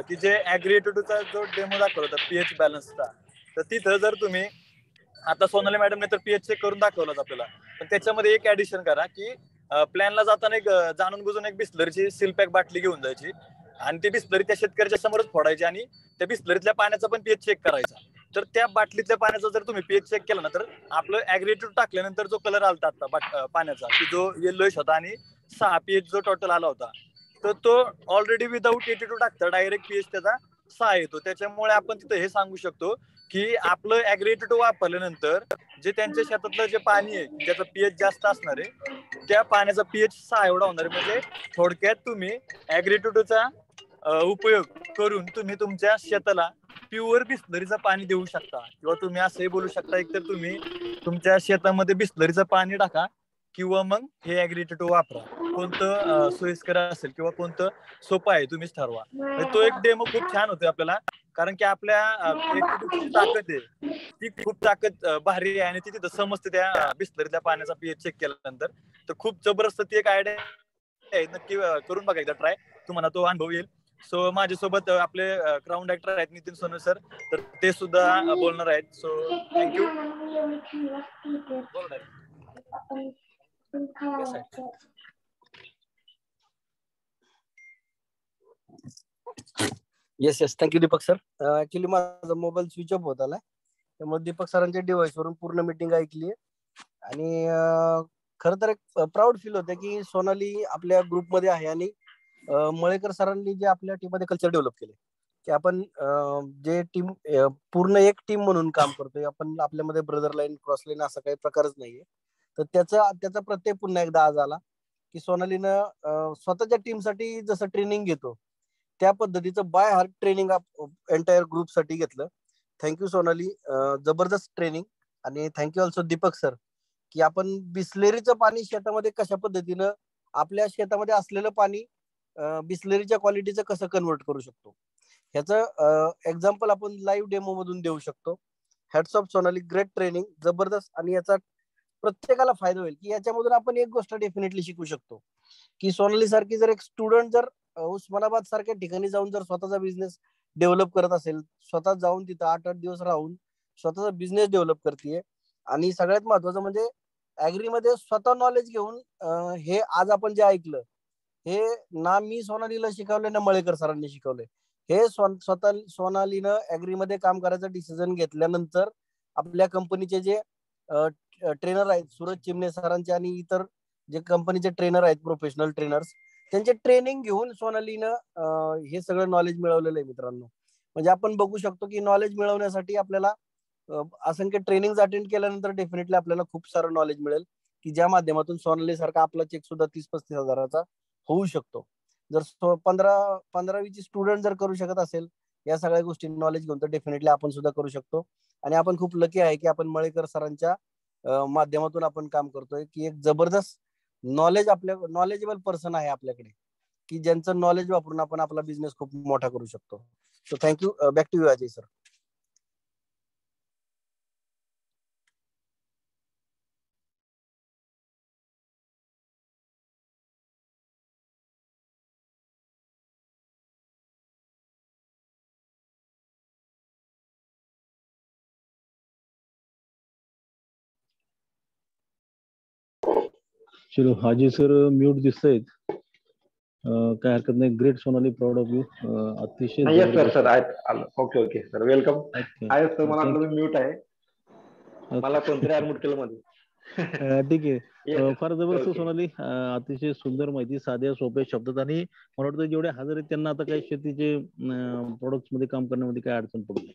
की जे ऍग्रीएटिव्हचा जो डेमो दाखवला होता पीएच बॅलन्सचा, तर तिथं जर तुम्ही आता सोनाली मॅडमने तर पीएच चेक करून दाखवलाच आपल्याला, पण त्याच्यामध्ये एक ऍडिशन करा की प्लॅनला जाताना एक जाणून बुजून एक बिस्लरीची सील पॅक बाटली घेऊन जायची आणि ती बिस्लरी त्या शेतकऱ्याच्या समोरच फोडायची आणि त्या बिस्लरीतल्या पाण्याचा पण पीएच चेक करायचा. तर त्या बाटलीतल्या पाण्याचा जर तुम्ही पीएच चेक केला ना, तर आपलं ऍग्रेटिव्ह टाकल्यानंतर जो कलर आलता आता पाण्याचा, की जो येलोइश होता आणि 6 पीएच जो टोटल आला होता, तर तो ऑलरेडी विदाऊट 82 टाकता डायरेक्ट पीएच त्याचा 6 येतो. त्याच्यामुळे आपण तिथं हे सांगू शकतो की आपलं ऍग्रेटिव्ह वापरल्यानंतर जे त्यांच्या शेतातलं जे पाणी आहे ज्याचं पीएच जास्त असणार आहे, त्या पाण्याचा पीएच 6 एवढा होणार आहे. म्हणजे थोडक्यात तुम्ही ऍग्रेटिव्हचा उपयोग करून तुम्ही तुमच्या शेताला प्युअर बिस्लरीचं पाणी देऊ शकता. किंवा तुम्ही असंही बोलू शकता, एक तर तुम्ही तुमच्या शेतामध्ये बिस्लरीचं पाणी टाका किंवा मग हे ऍग्रेटिव्ह वापरा. कोणतं सोयीस्कर असेल किंवा कोणतं सोपं आहे तुम्हीच ठरवा. तो एक डेमो खूप छान होतो आपल्याला, कारण की आपल्या जी ताकद आहे ती खूप ताकद भारी आहे आणि ती तिथं समजते त्या बिस्लरीतल्या पाण्याचा पीएच चेक केल्यानंतर. तर खूप जबरदस्त ती एक आयडिया आहे. नक्की करून बघा एकदा ट्राय, तुम्हाला तो अनुभव येईल. सो माझ्यासोबत आपले क्राऊन ऍक्टर आहेत नितीन सोनू सर, तर ते सुद्धा बोलणार आहेत. So thank you. Yes yes, thank you Deepak sir. Actually माझा मोबाईल स्विच ऑफ होत आलाय, त्यामुळे दीपक सरांच्या डिव्हाइस वरून पूर्ण मीटिंग ऐकली आहे. आणि खरं तर एक प्राऊड फील होतं की सोनाली आपल्या ग्रुपमध्ये आहे आणि मळेकर सरांनी जे आपल्या टीममध्ये कल्चर डेव्हलप केले, की आपण जे टीम पूर्ण एक टीम म्हणून काम करतोय आपण, आपल्यामध्ये ब्रदर लाईन क्रॉस लाईन असा काही प्रकारच नाहीये. तर त्याचा प्रत्येक पुन्हा एकदा आज आला की सोनालीनं स्वतःच्या टीमसाठी जसं ट्रेनिंग घेतो त्या पद्धतीचं बाय हार्ट ट्रेनिंग एंटायर ग्रुपसाठी घेतलं. थँक्यू सोनाली, जबरदस्त ट्रेनिंग. आणि थँक्यू ऑल्सो दीपक सर, की आपण बिस्लेरीचं पाणी शेतामध्ये कशा पद्धतीनं आपल्या शेतामध्ये असलेलं पाणी बिस्लेरीच्या क्वालिटीचं कसं कन्वर्ट करू शकतो ह्याचं एक्झाम्पल आपण लाईव्ह डेमो मधून देऊ शकतो. Hats off Sonali, great training, जबरदस्त. आणि याचा प्रत्येकाला फायदा होईल की याच्यामधून आपण एक गोष्ट डेफिनेटली शिकू शकतो की सोनाली सारखी जर एक स्टुडंट जर उस्मानाबाद सारख्या ठिकाणी जाऊन जर स्वतःचा बिझनेस डेव्हलप करत असेल, स्वतः जाऊन तिथं 8-8 दिवस राहून स्वतःचा बिझनेस डेव्हलप करते, आणि सगळ्यात महत्वाचं म्हणजे ऍग्रीमध्ये स्वतः नॉलेज घेऊन हे आज आपण जे ऐकलं हे ना मी सोनालीला शिकवलंय ना मळेकर सरांनी शिकवलंय. हे स्वतः सोनालीनं ऍग्रीमध्ये काम करायचं डिसिजन घेतल्यानंतर आपल्या कंपनीचे जे ट्रेनर आहेत सूरज चिमणे सरांचे आणि इतर जे कंपनीचे ट्रेनर आहेत प्रोफेशनल ट्रेनर्स, त्यांचे ट्रेनिंग घेऊन सोनालीनं हे सगळं नॉलेज मिळवलेलं आहे मित्रांनो. म्हणजे आपण बघू शकतो की नॉलेज मिळवण्यासाठी आपल्याला असंख्य ट्रेनिंग अटेंड केल्यानंतर डेफिनेटली आपल्याला खूप सारं नॉलेज मिळेल की ज्या माध्यमातून सोनाली सारखा आपला चेक सुद्धा 30-35 हजाराचा होऊ शकतो. जर 15-20 स्टुडंट जर करू शकत असेल या सगळ्या गोष्टी नॉलेज घेऊन, तर डेफिनेटली आपण सुद्धा करू शकतो. आणि आपण खूप लकी आहे की आपण मळेकर सरांच्या माध्यमातून आपण काम करतोय, की एक जबरदस्त नॉलेजेबल पर्सन आहे आपल्याकडे, की ज्यांचं नॉलेज वापरून आपण आपला बिझनेस खूप मोठा करू शकतो. So thank you. Back to you Ajay sir. चलो हाजी सर म्यूट दिसतायत. काय हरकत नाही. Great Sonali, proud of you. अतिशय येस सर जबरदस्त. सर आहेत. Okay okay sir welcome. आहे सर, मला वाटलं मी म्यूट आहे, मला कोणतरी अनम्यूट केलं मध्ये. ठीक आहे. फार जबरदस्त ओके. सोनाली. अतिशय सुंदर माहिती, साध्या सोप्या शब्दात. आणि मला वाटतं जेवढे हजर आहेत त्यांना आता काही शेतीचे प्रोडक्ट्स मध्ये काम करण्यामध्ये काय अडचण पडू नये.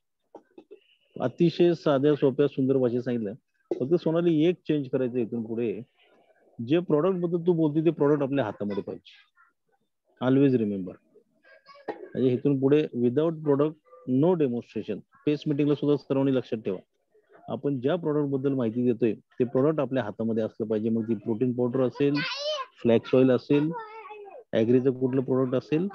अतिशय साध्या सोप्या सुंदर भाषेत सांगितलं. फक्त सोनाली एक चेंज करायचं इथून पुढे, जे प्रॉडक्ट बद्दल तू बोलते ते प्रॉडक्ट आपल्या हातामध्ये पाहिजे. Always remember. म्हणजे इथून पुढे विदाउट प्रोडक्ट नो डेमॉन्स्ट्रेशन. पेस मिटिंगला सुद्धा सर्वांनी लक्षात ठेवा, आपण ज्या प्रॉडक्ट बद्दल माहिती देतोय ते प्रॉडक्ट आपल्या हातामध्ये असलं पाहिजे. मग ती प्रोटीन पावडर असेल, फ्लॅक्स ऑइल असेल, ऍग्रीचं कुठलं प्रोडक्ट असेल,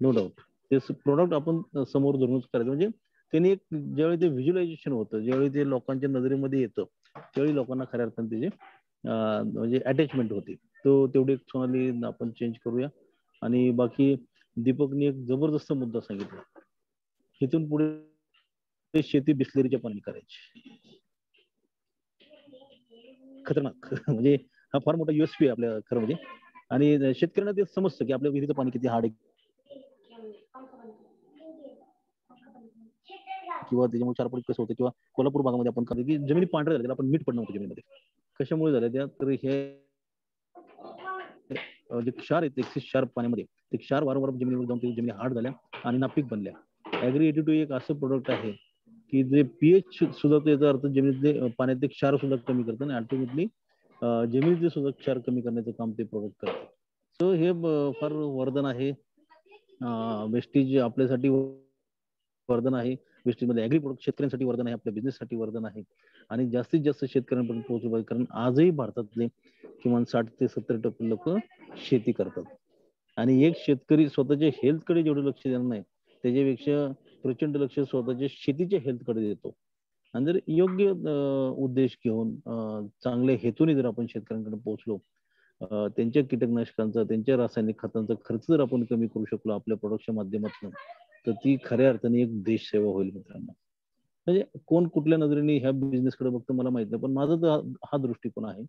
नो डाऊट ते प्रोडक्ट आपण समोर धरूनच करायचं. म्हणजे त्यांनी एक ज्यावेळी ते व्हिज्युअलायझेशन होतं, ज्यावेळी ते लोकांच्या नजरेमध्ये येतं, त्यावेळी लोकांना खऱ्या अर्थाने त्याचे म्हणजे अटॅचमेंट होते. तो तेवढी सोनाली आपण चेंज करूया. आणि बाकी दीपकने एक जबरदस्त मुद्दा सांगितला, इथून पुढे शेती बिस्लरीच्या पाणी करायची. खतरनाक. म्हणजे हा फार मोठा युएसपी आहे आपल्या खरं म्हणजे. आणि शेतकऱ्यांना ते समजतं की आपल्या विहिरीचं पाणी किती हार्ड आहे, किंवा त्याच्यामुळे चारपडीत कसं होतं, किंवा कोल्हापूर भागामध्ये आपण करतो की जमिनी पांढऱ्या झाल्या, आपण मीठ पडणं होतं जमिनीमध्ये. कशामुळे झालं त्या, तर हे जे क्षार आहेत, एक्सिस क्षार पाण्यामध्ये, ते क्षार वारंवार जमिनीवर जाऊन ते जमिनी हार्ड झाल्या आणि नापीक बनल्या. ऍग्री 82 एक असं प्रोडक्ट आहे की जे पीएच सुद्धा, याचा अर्थ जमिनीतले पाण्यातले क्षार सुद्धा कमी करतं आणि अल्टिमेटली जमिनीतले सुद्धा क्षार कमी करण्याचं काम ते प्रोडक्ट करतं. सो हे फार वरदान आहे. वेस्टेज आपल्यासाठी वरदान आहे. वेस्टेजमध्ये ऍग्री प्रोडक्ट शेतकऱ्यांसाठी वरदान आहे, आपल्या बिझनेससाठी वरदान आहे. आणि जास्तीत जास्त शेतकऱ्यांपर्यंत पोहोचलं पाहिजे, कारण आजही भारतातले किमान 60 ते 70% लोक शेती करतात. आणि एक शेतकरी स्वतःच्या हेल्थकडे जेवढं लक्ष देणार नाही, त्याच्यापेक्षा प्रचंड लक्ष स्वतःच्या शेतीच्या हेल्थकडे देतो. आणि जर योग्य उद्देश घेऊन चांगल्या हेतूने जर आपण शेतकऱ्यांकडे पोहोचलो, त्यांच्या कीटकनाशकांचा, त्यांच्या रासायनिक खतांचा खर्च जर आपण कमी करू शकलो आपल्या प्रोडक्टच्या माध्यमातून, तर ती खऱ्या अर्थाने एक देश सेवा होईल मित्रांनो. म्हणजे कोण कुठल्या नजरेने ह्या बिझनेसकडे बघतं मला माहित नाही, पण माझा तर हा दृष्टिकोन आहे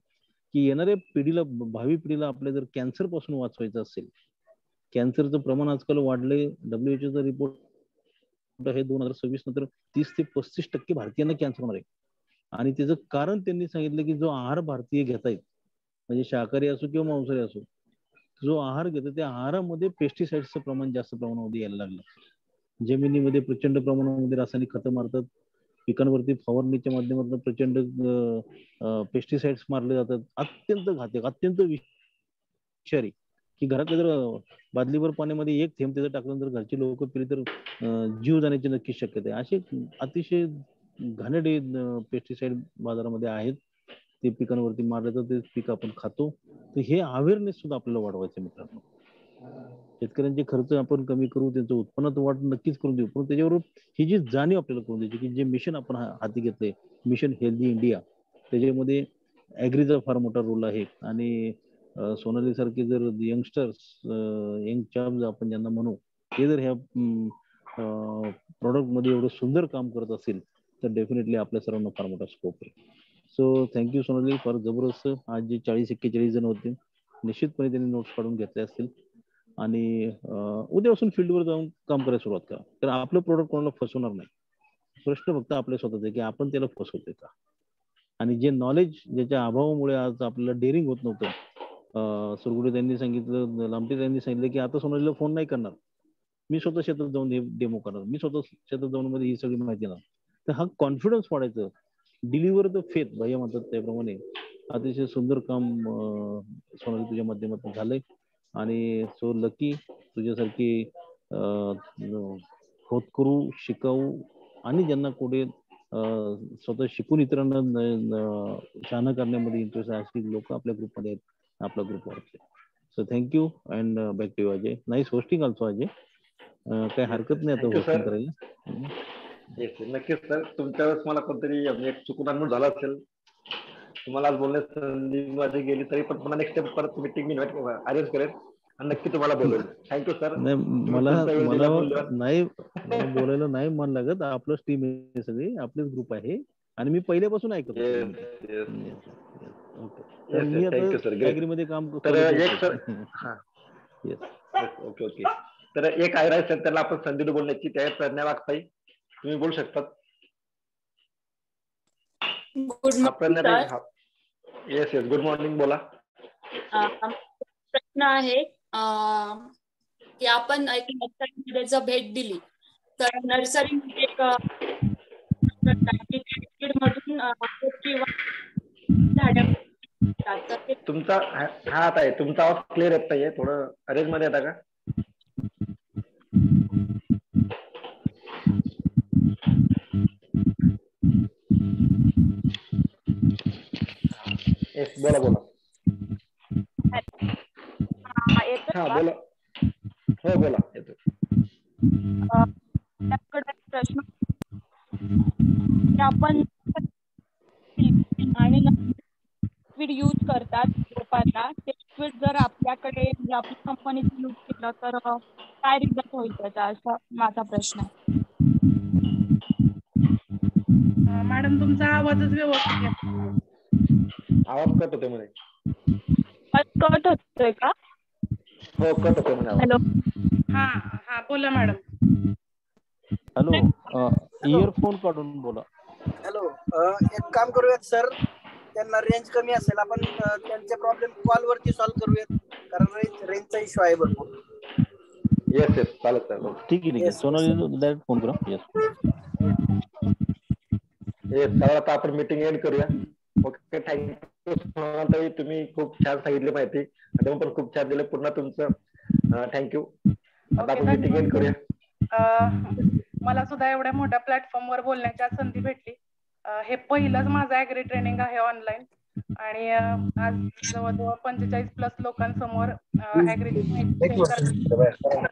की येणाऱ्या पिढीला, भावी पिढीला आपल्या जर कॅन्सर पासून वाचवायचं असेल, कॅन्सरचं प्रमाण आजकाल वाढलंय. WHO चा रिपोर्ट आहे 2026 नंतर 30 ते 35% भारतीयांना कॅन्सर होणार आहे. आणि त्याचं कारण त्यांनी सांगितलं की जो आहार भारतीय घेत आहेत, म्हणजे शाकाहारी असो किंवा मांसाहारी असो, जो आहार घेतो त्या आहारामध्ये पेस्टिसाइड्सचं प्रमाण जास्त प्रमाणामध्ये यायला लागलं. जमिनीमध्ये प्रचंड प्रमाणामध्ये रासायनिक खतं मारतात, पिकांवरती फवारणीच्या माध्यमातून प्रचंड पेस्टिसाइड्स मारले जातात, अत्यंत घातक, अत्यंत विषारी, की घरातल्या जर बादलीभर पाण्यामध्ये एक थेंब त्याचं टाकलं तर घरची लोक पिली तर जीव जाण्याची नक्की शक्यता आहे. असे अतिशय घाणेरडे पेस्टिसाइड बाजारामध्ये आहेत, ते पिकांवरती मारले तर ते पीक आपण खातो. तर हे अवेअरनेस सुद्धा आपल्याला वाढवायचं मित्रांनो. शेतकऱ्यांचे खर्च आपण कमी करू, त्यांचं उत्पन्नात वाढ नक्कीच करून देऊ, पण त्याच्यावर ही जी जाणीव आपल्याला करून द्यायची की जे मिशन आपण हाती घेतलंय, मिशन हेल्दी इंडिया, त्याच्यामध्ये ऍग्रीचा फार मोठा रोल आहे. आणि सोनाली सारखे जर यंगस्टर्स, यंग चार्ज आपण ज्यांना म्हणू, ते जर ह्या प्रॉडक्ट मध्ये एवढं सुंदर काम करत असेल तर डेफिनेटली आपल्या सर्वांना फार मोठा स्कोप आहे. सो थँक्यू सोनाली, फार जबरदस्त. आज जे 40-41 जण होते, निश्चितपणे त्यांनी नोट्स काढून घेतले असतील. आणि उद्यापासून फील्डवर जाऊन काम करायला सुरुवात करा, तर आपलं प्रोडक्ट कोणाला फसवणार नाही. प्रश्न फक्त आपल्या स्वतःचा आहे की आपण त्याला फसवतोय का. आणि जे नॉलेज, ज्याच्या अभावामुळे आज आपल्याला डेअरिंग होत नव्हतं, सुरगुडे त्यांनी सांगितलं, लांबटे त्यांनी सांगितलं की आता सोनालीला फोन नाही करणार, मी स्वतः शेतात जाऊन हे डेमो करणार, मी स्वतः शेतात जाऊन मध्ये ही सगळी माहिती देणार. तर हा कॉन्फिडन्स वाढायचं, डिलिव्हर द फेथ भैया म्हणतात त्याप्रमाणे अतिशय सुंदर काम सोनाली तुझ्या माध्यमातून झालंय. आणि सो लकी, तुझ्यासारखी होतकरू, शिकाऊ आणि ज्यांना कुठे स्वतः शिकून इतरांना शहाणं करण्यामध्ये इंटरेस्ट आहे अशी लोक आपल्या ग्रुपमध्ये आहेत, आपला ग्रुप वाढतोय. So thank you and back to Ajay. Nice hosting also Ajay. काही हरकत नाही आता होस्टिंग करायला. नक्कीच सर, तुमच्या वेळेस मला कोणतरी चुकून अनुभव झाला असेल, तुम्हाला आज बोलण्यात संधी मध्ये गेली तरी पण पुन्हा नेक्स्ट टाइम परत मीटिंग मी अरेंज करेन आणि नक्की तुम्हाला बोलवेल. Thank you sir. मला नाही बोलायला नाही मन लागत, आपलंच टीम आहे सगळी, आपलेच ग्रुप आहे आणि मी पहिल्यापासून ऐकतो. कारण मी थँक्यू सर, आता ग्रेट. ऍग्री मध्ये काम तर solid एक सर, करतोय. हा Yes. Okay okay. तर एक आहे सर, त्याला आपण संधी बोलण्याची त्या प्रज्ञा वागताई, तुम्ही बोलू शकतात. Good morning sir. Yes yes, good morning, बोला. प्रश्न आहे की आपण एक नर्सरीमध्ये जर भेट दिली तर नर्सरीमध्ये एक मधून किंवा झाडं तर ते तुमचा हा आता आहे, तुमचा आवाज क्लिअर येत नाहीये, थोडं अरेंज मध्ये येता का? येस, बोला बोला. हा बोला, हो बोला, येतो. प्रश्न आपण आणि लिक्विड यूज करतात रोपांना, ते लिक्विड जर आपल्याकडे म्हणजे आपल्या कंपनीचं यूज केलं तर काय रिझल्ट होईल त्याचा, असा माझा प्रश्न आहे. मॅडम तुमचा आवाजच व्यवस्थित येत नाही. आवाज कट होतोय म्हणे. कट होतोय का? हो, कट होतोय म्हणे आवाज. हॅलो, हा हा बोला मॅडम. हॅलो, इयरफोन काढून बोला. हॅलो, एक काम करूयात सर, त्यांना रेंज कमी असेल, आपण त्यांचे प्रॉब्लेम कॉल वरती सॉल्व्ह करूयात, कारण रेंजचा इश्यू आहे भरपूर. येस येस, चालेल चालेल. ठीक आहे. सोनाली डायरेक्ट फोन करा. येस, चला आता आपण मीटिंग एंड करूया. ओके, थँक्यू सोनाली, तुम्ही खूप छान सांगितली माहिती आणि पण खूप छान दिले. पुन्हा तुमचं थँक्यू. आता आपण मीटिंग एंड करूया. मला सुद्धा एवढ्या मोठ्या प्लॅटफॉर्मवर बोलण्याची संधी भेटली. हे पहिलंच माझं ॲग्री ट्रेनिंग आहे ऑनलाईन आणि आज जवळजवळ 45+ लोकांसमोर ॲग्रीची माहिती शेअर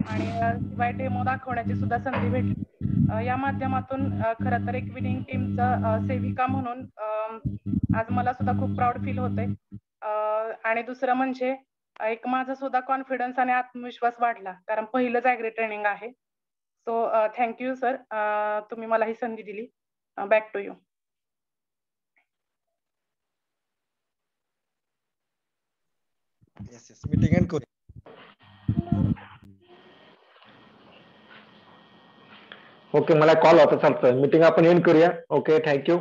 आणि शिवाय डेमो दाखवण्याची सुद्धा संधी भेटली. या माध्यमातून खरं तर एक विनिंग टीमचं सेविका म्हणून आज मला सुद्धा खूप प्राऊड फील होते. आणि दुसरं म्हणजे एक माझा सुद्धा कॉन्फिडन्स आणि आत्मविश्वास वाढला, कारण पहिलंच ॲग्री ट्रेनिंग आहे. सो थँक्यू सर, तुम्ही मला ही संधी दिली. Back to you. Yes yes, meeting end करू. ओके, मला कॉल होता, चालतोय. मीटिंग आपण एंड करूया. Okay, thank you.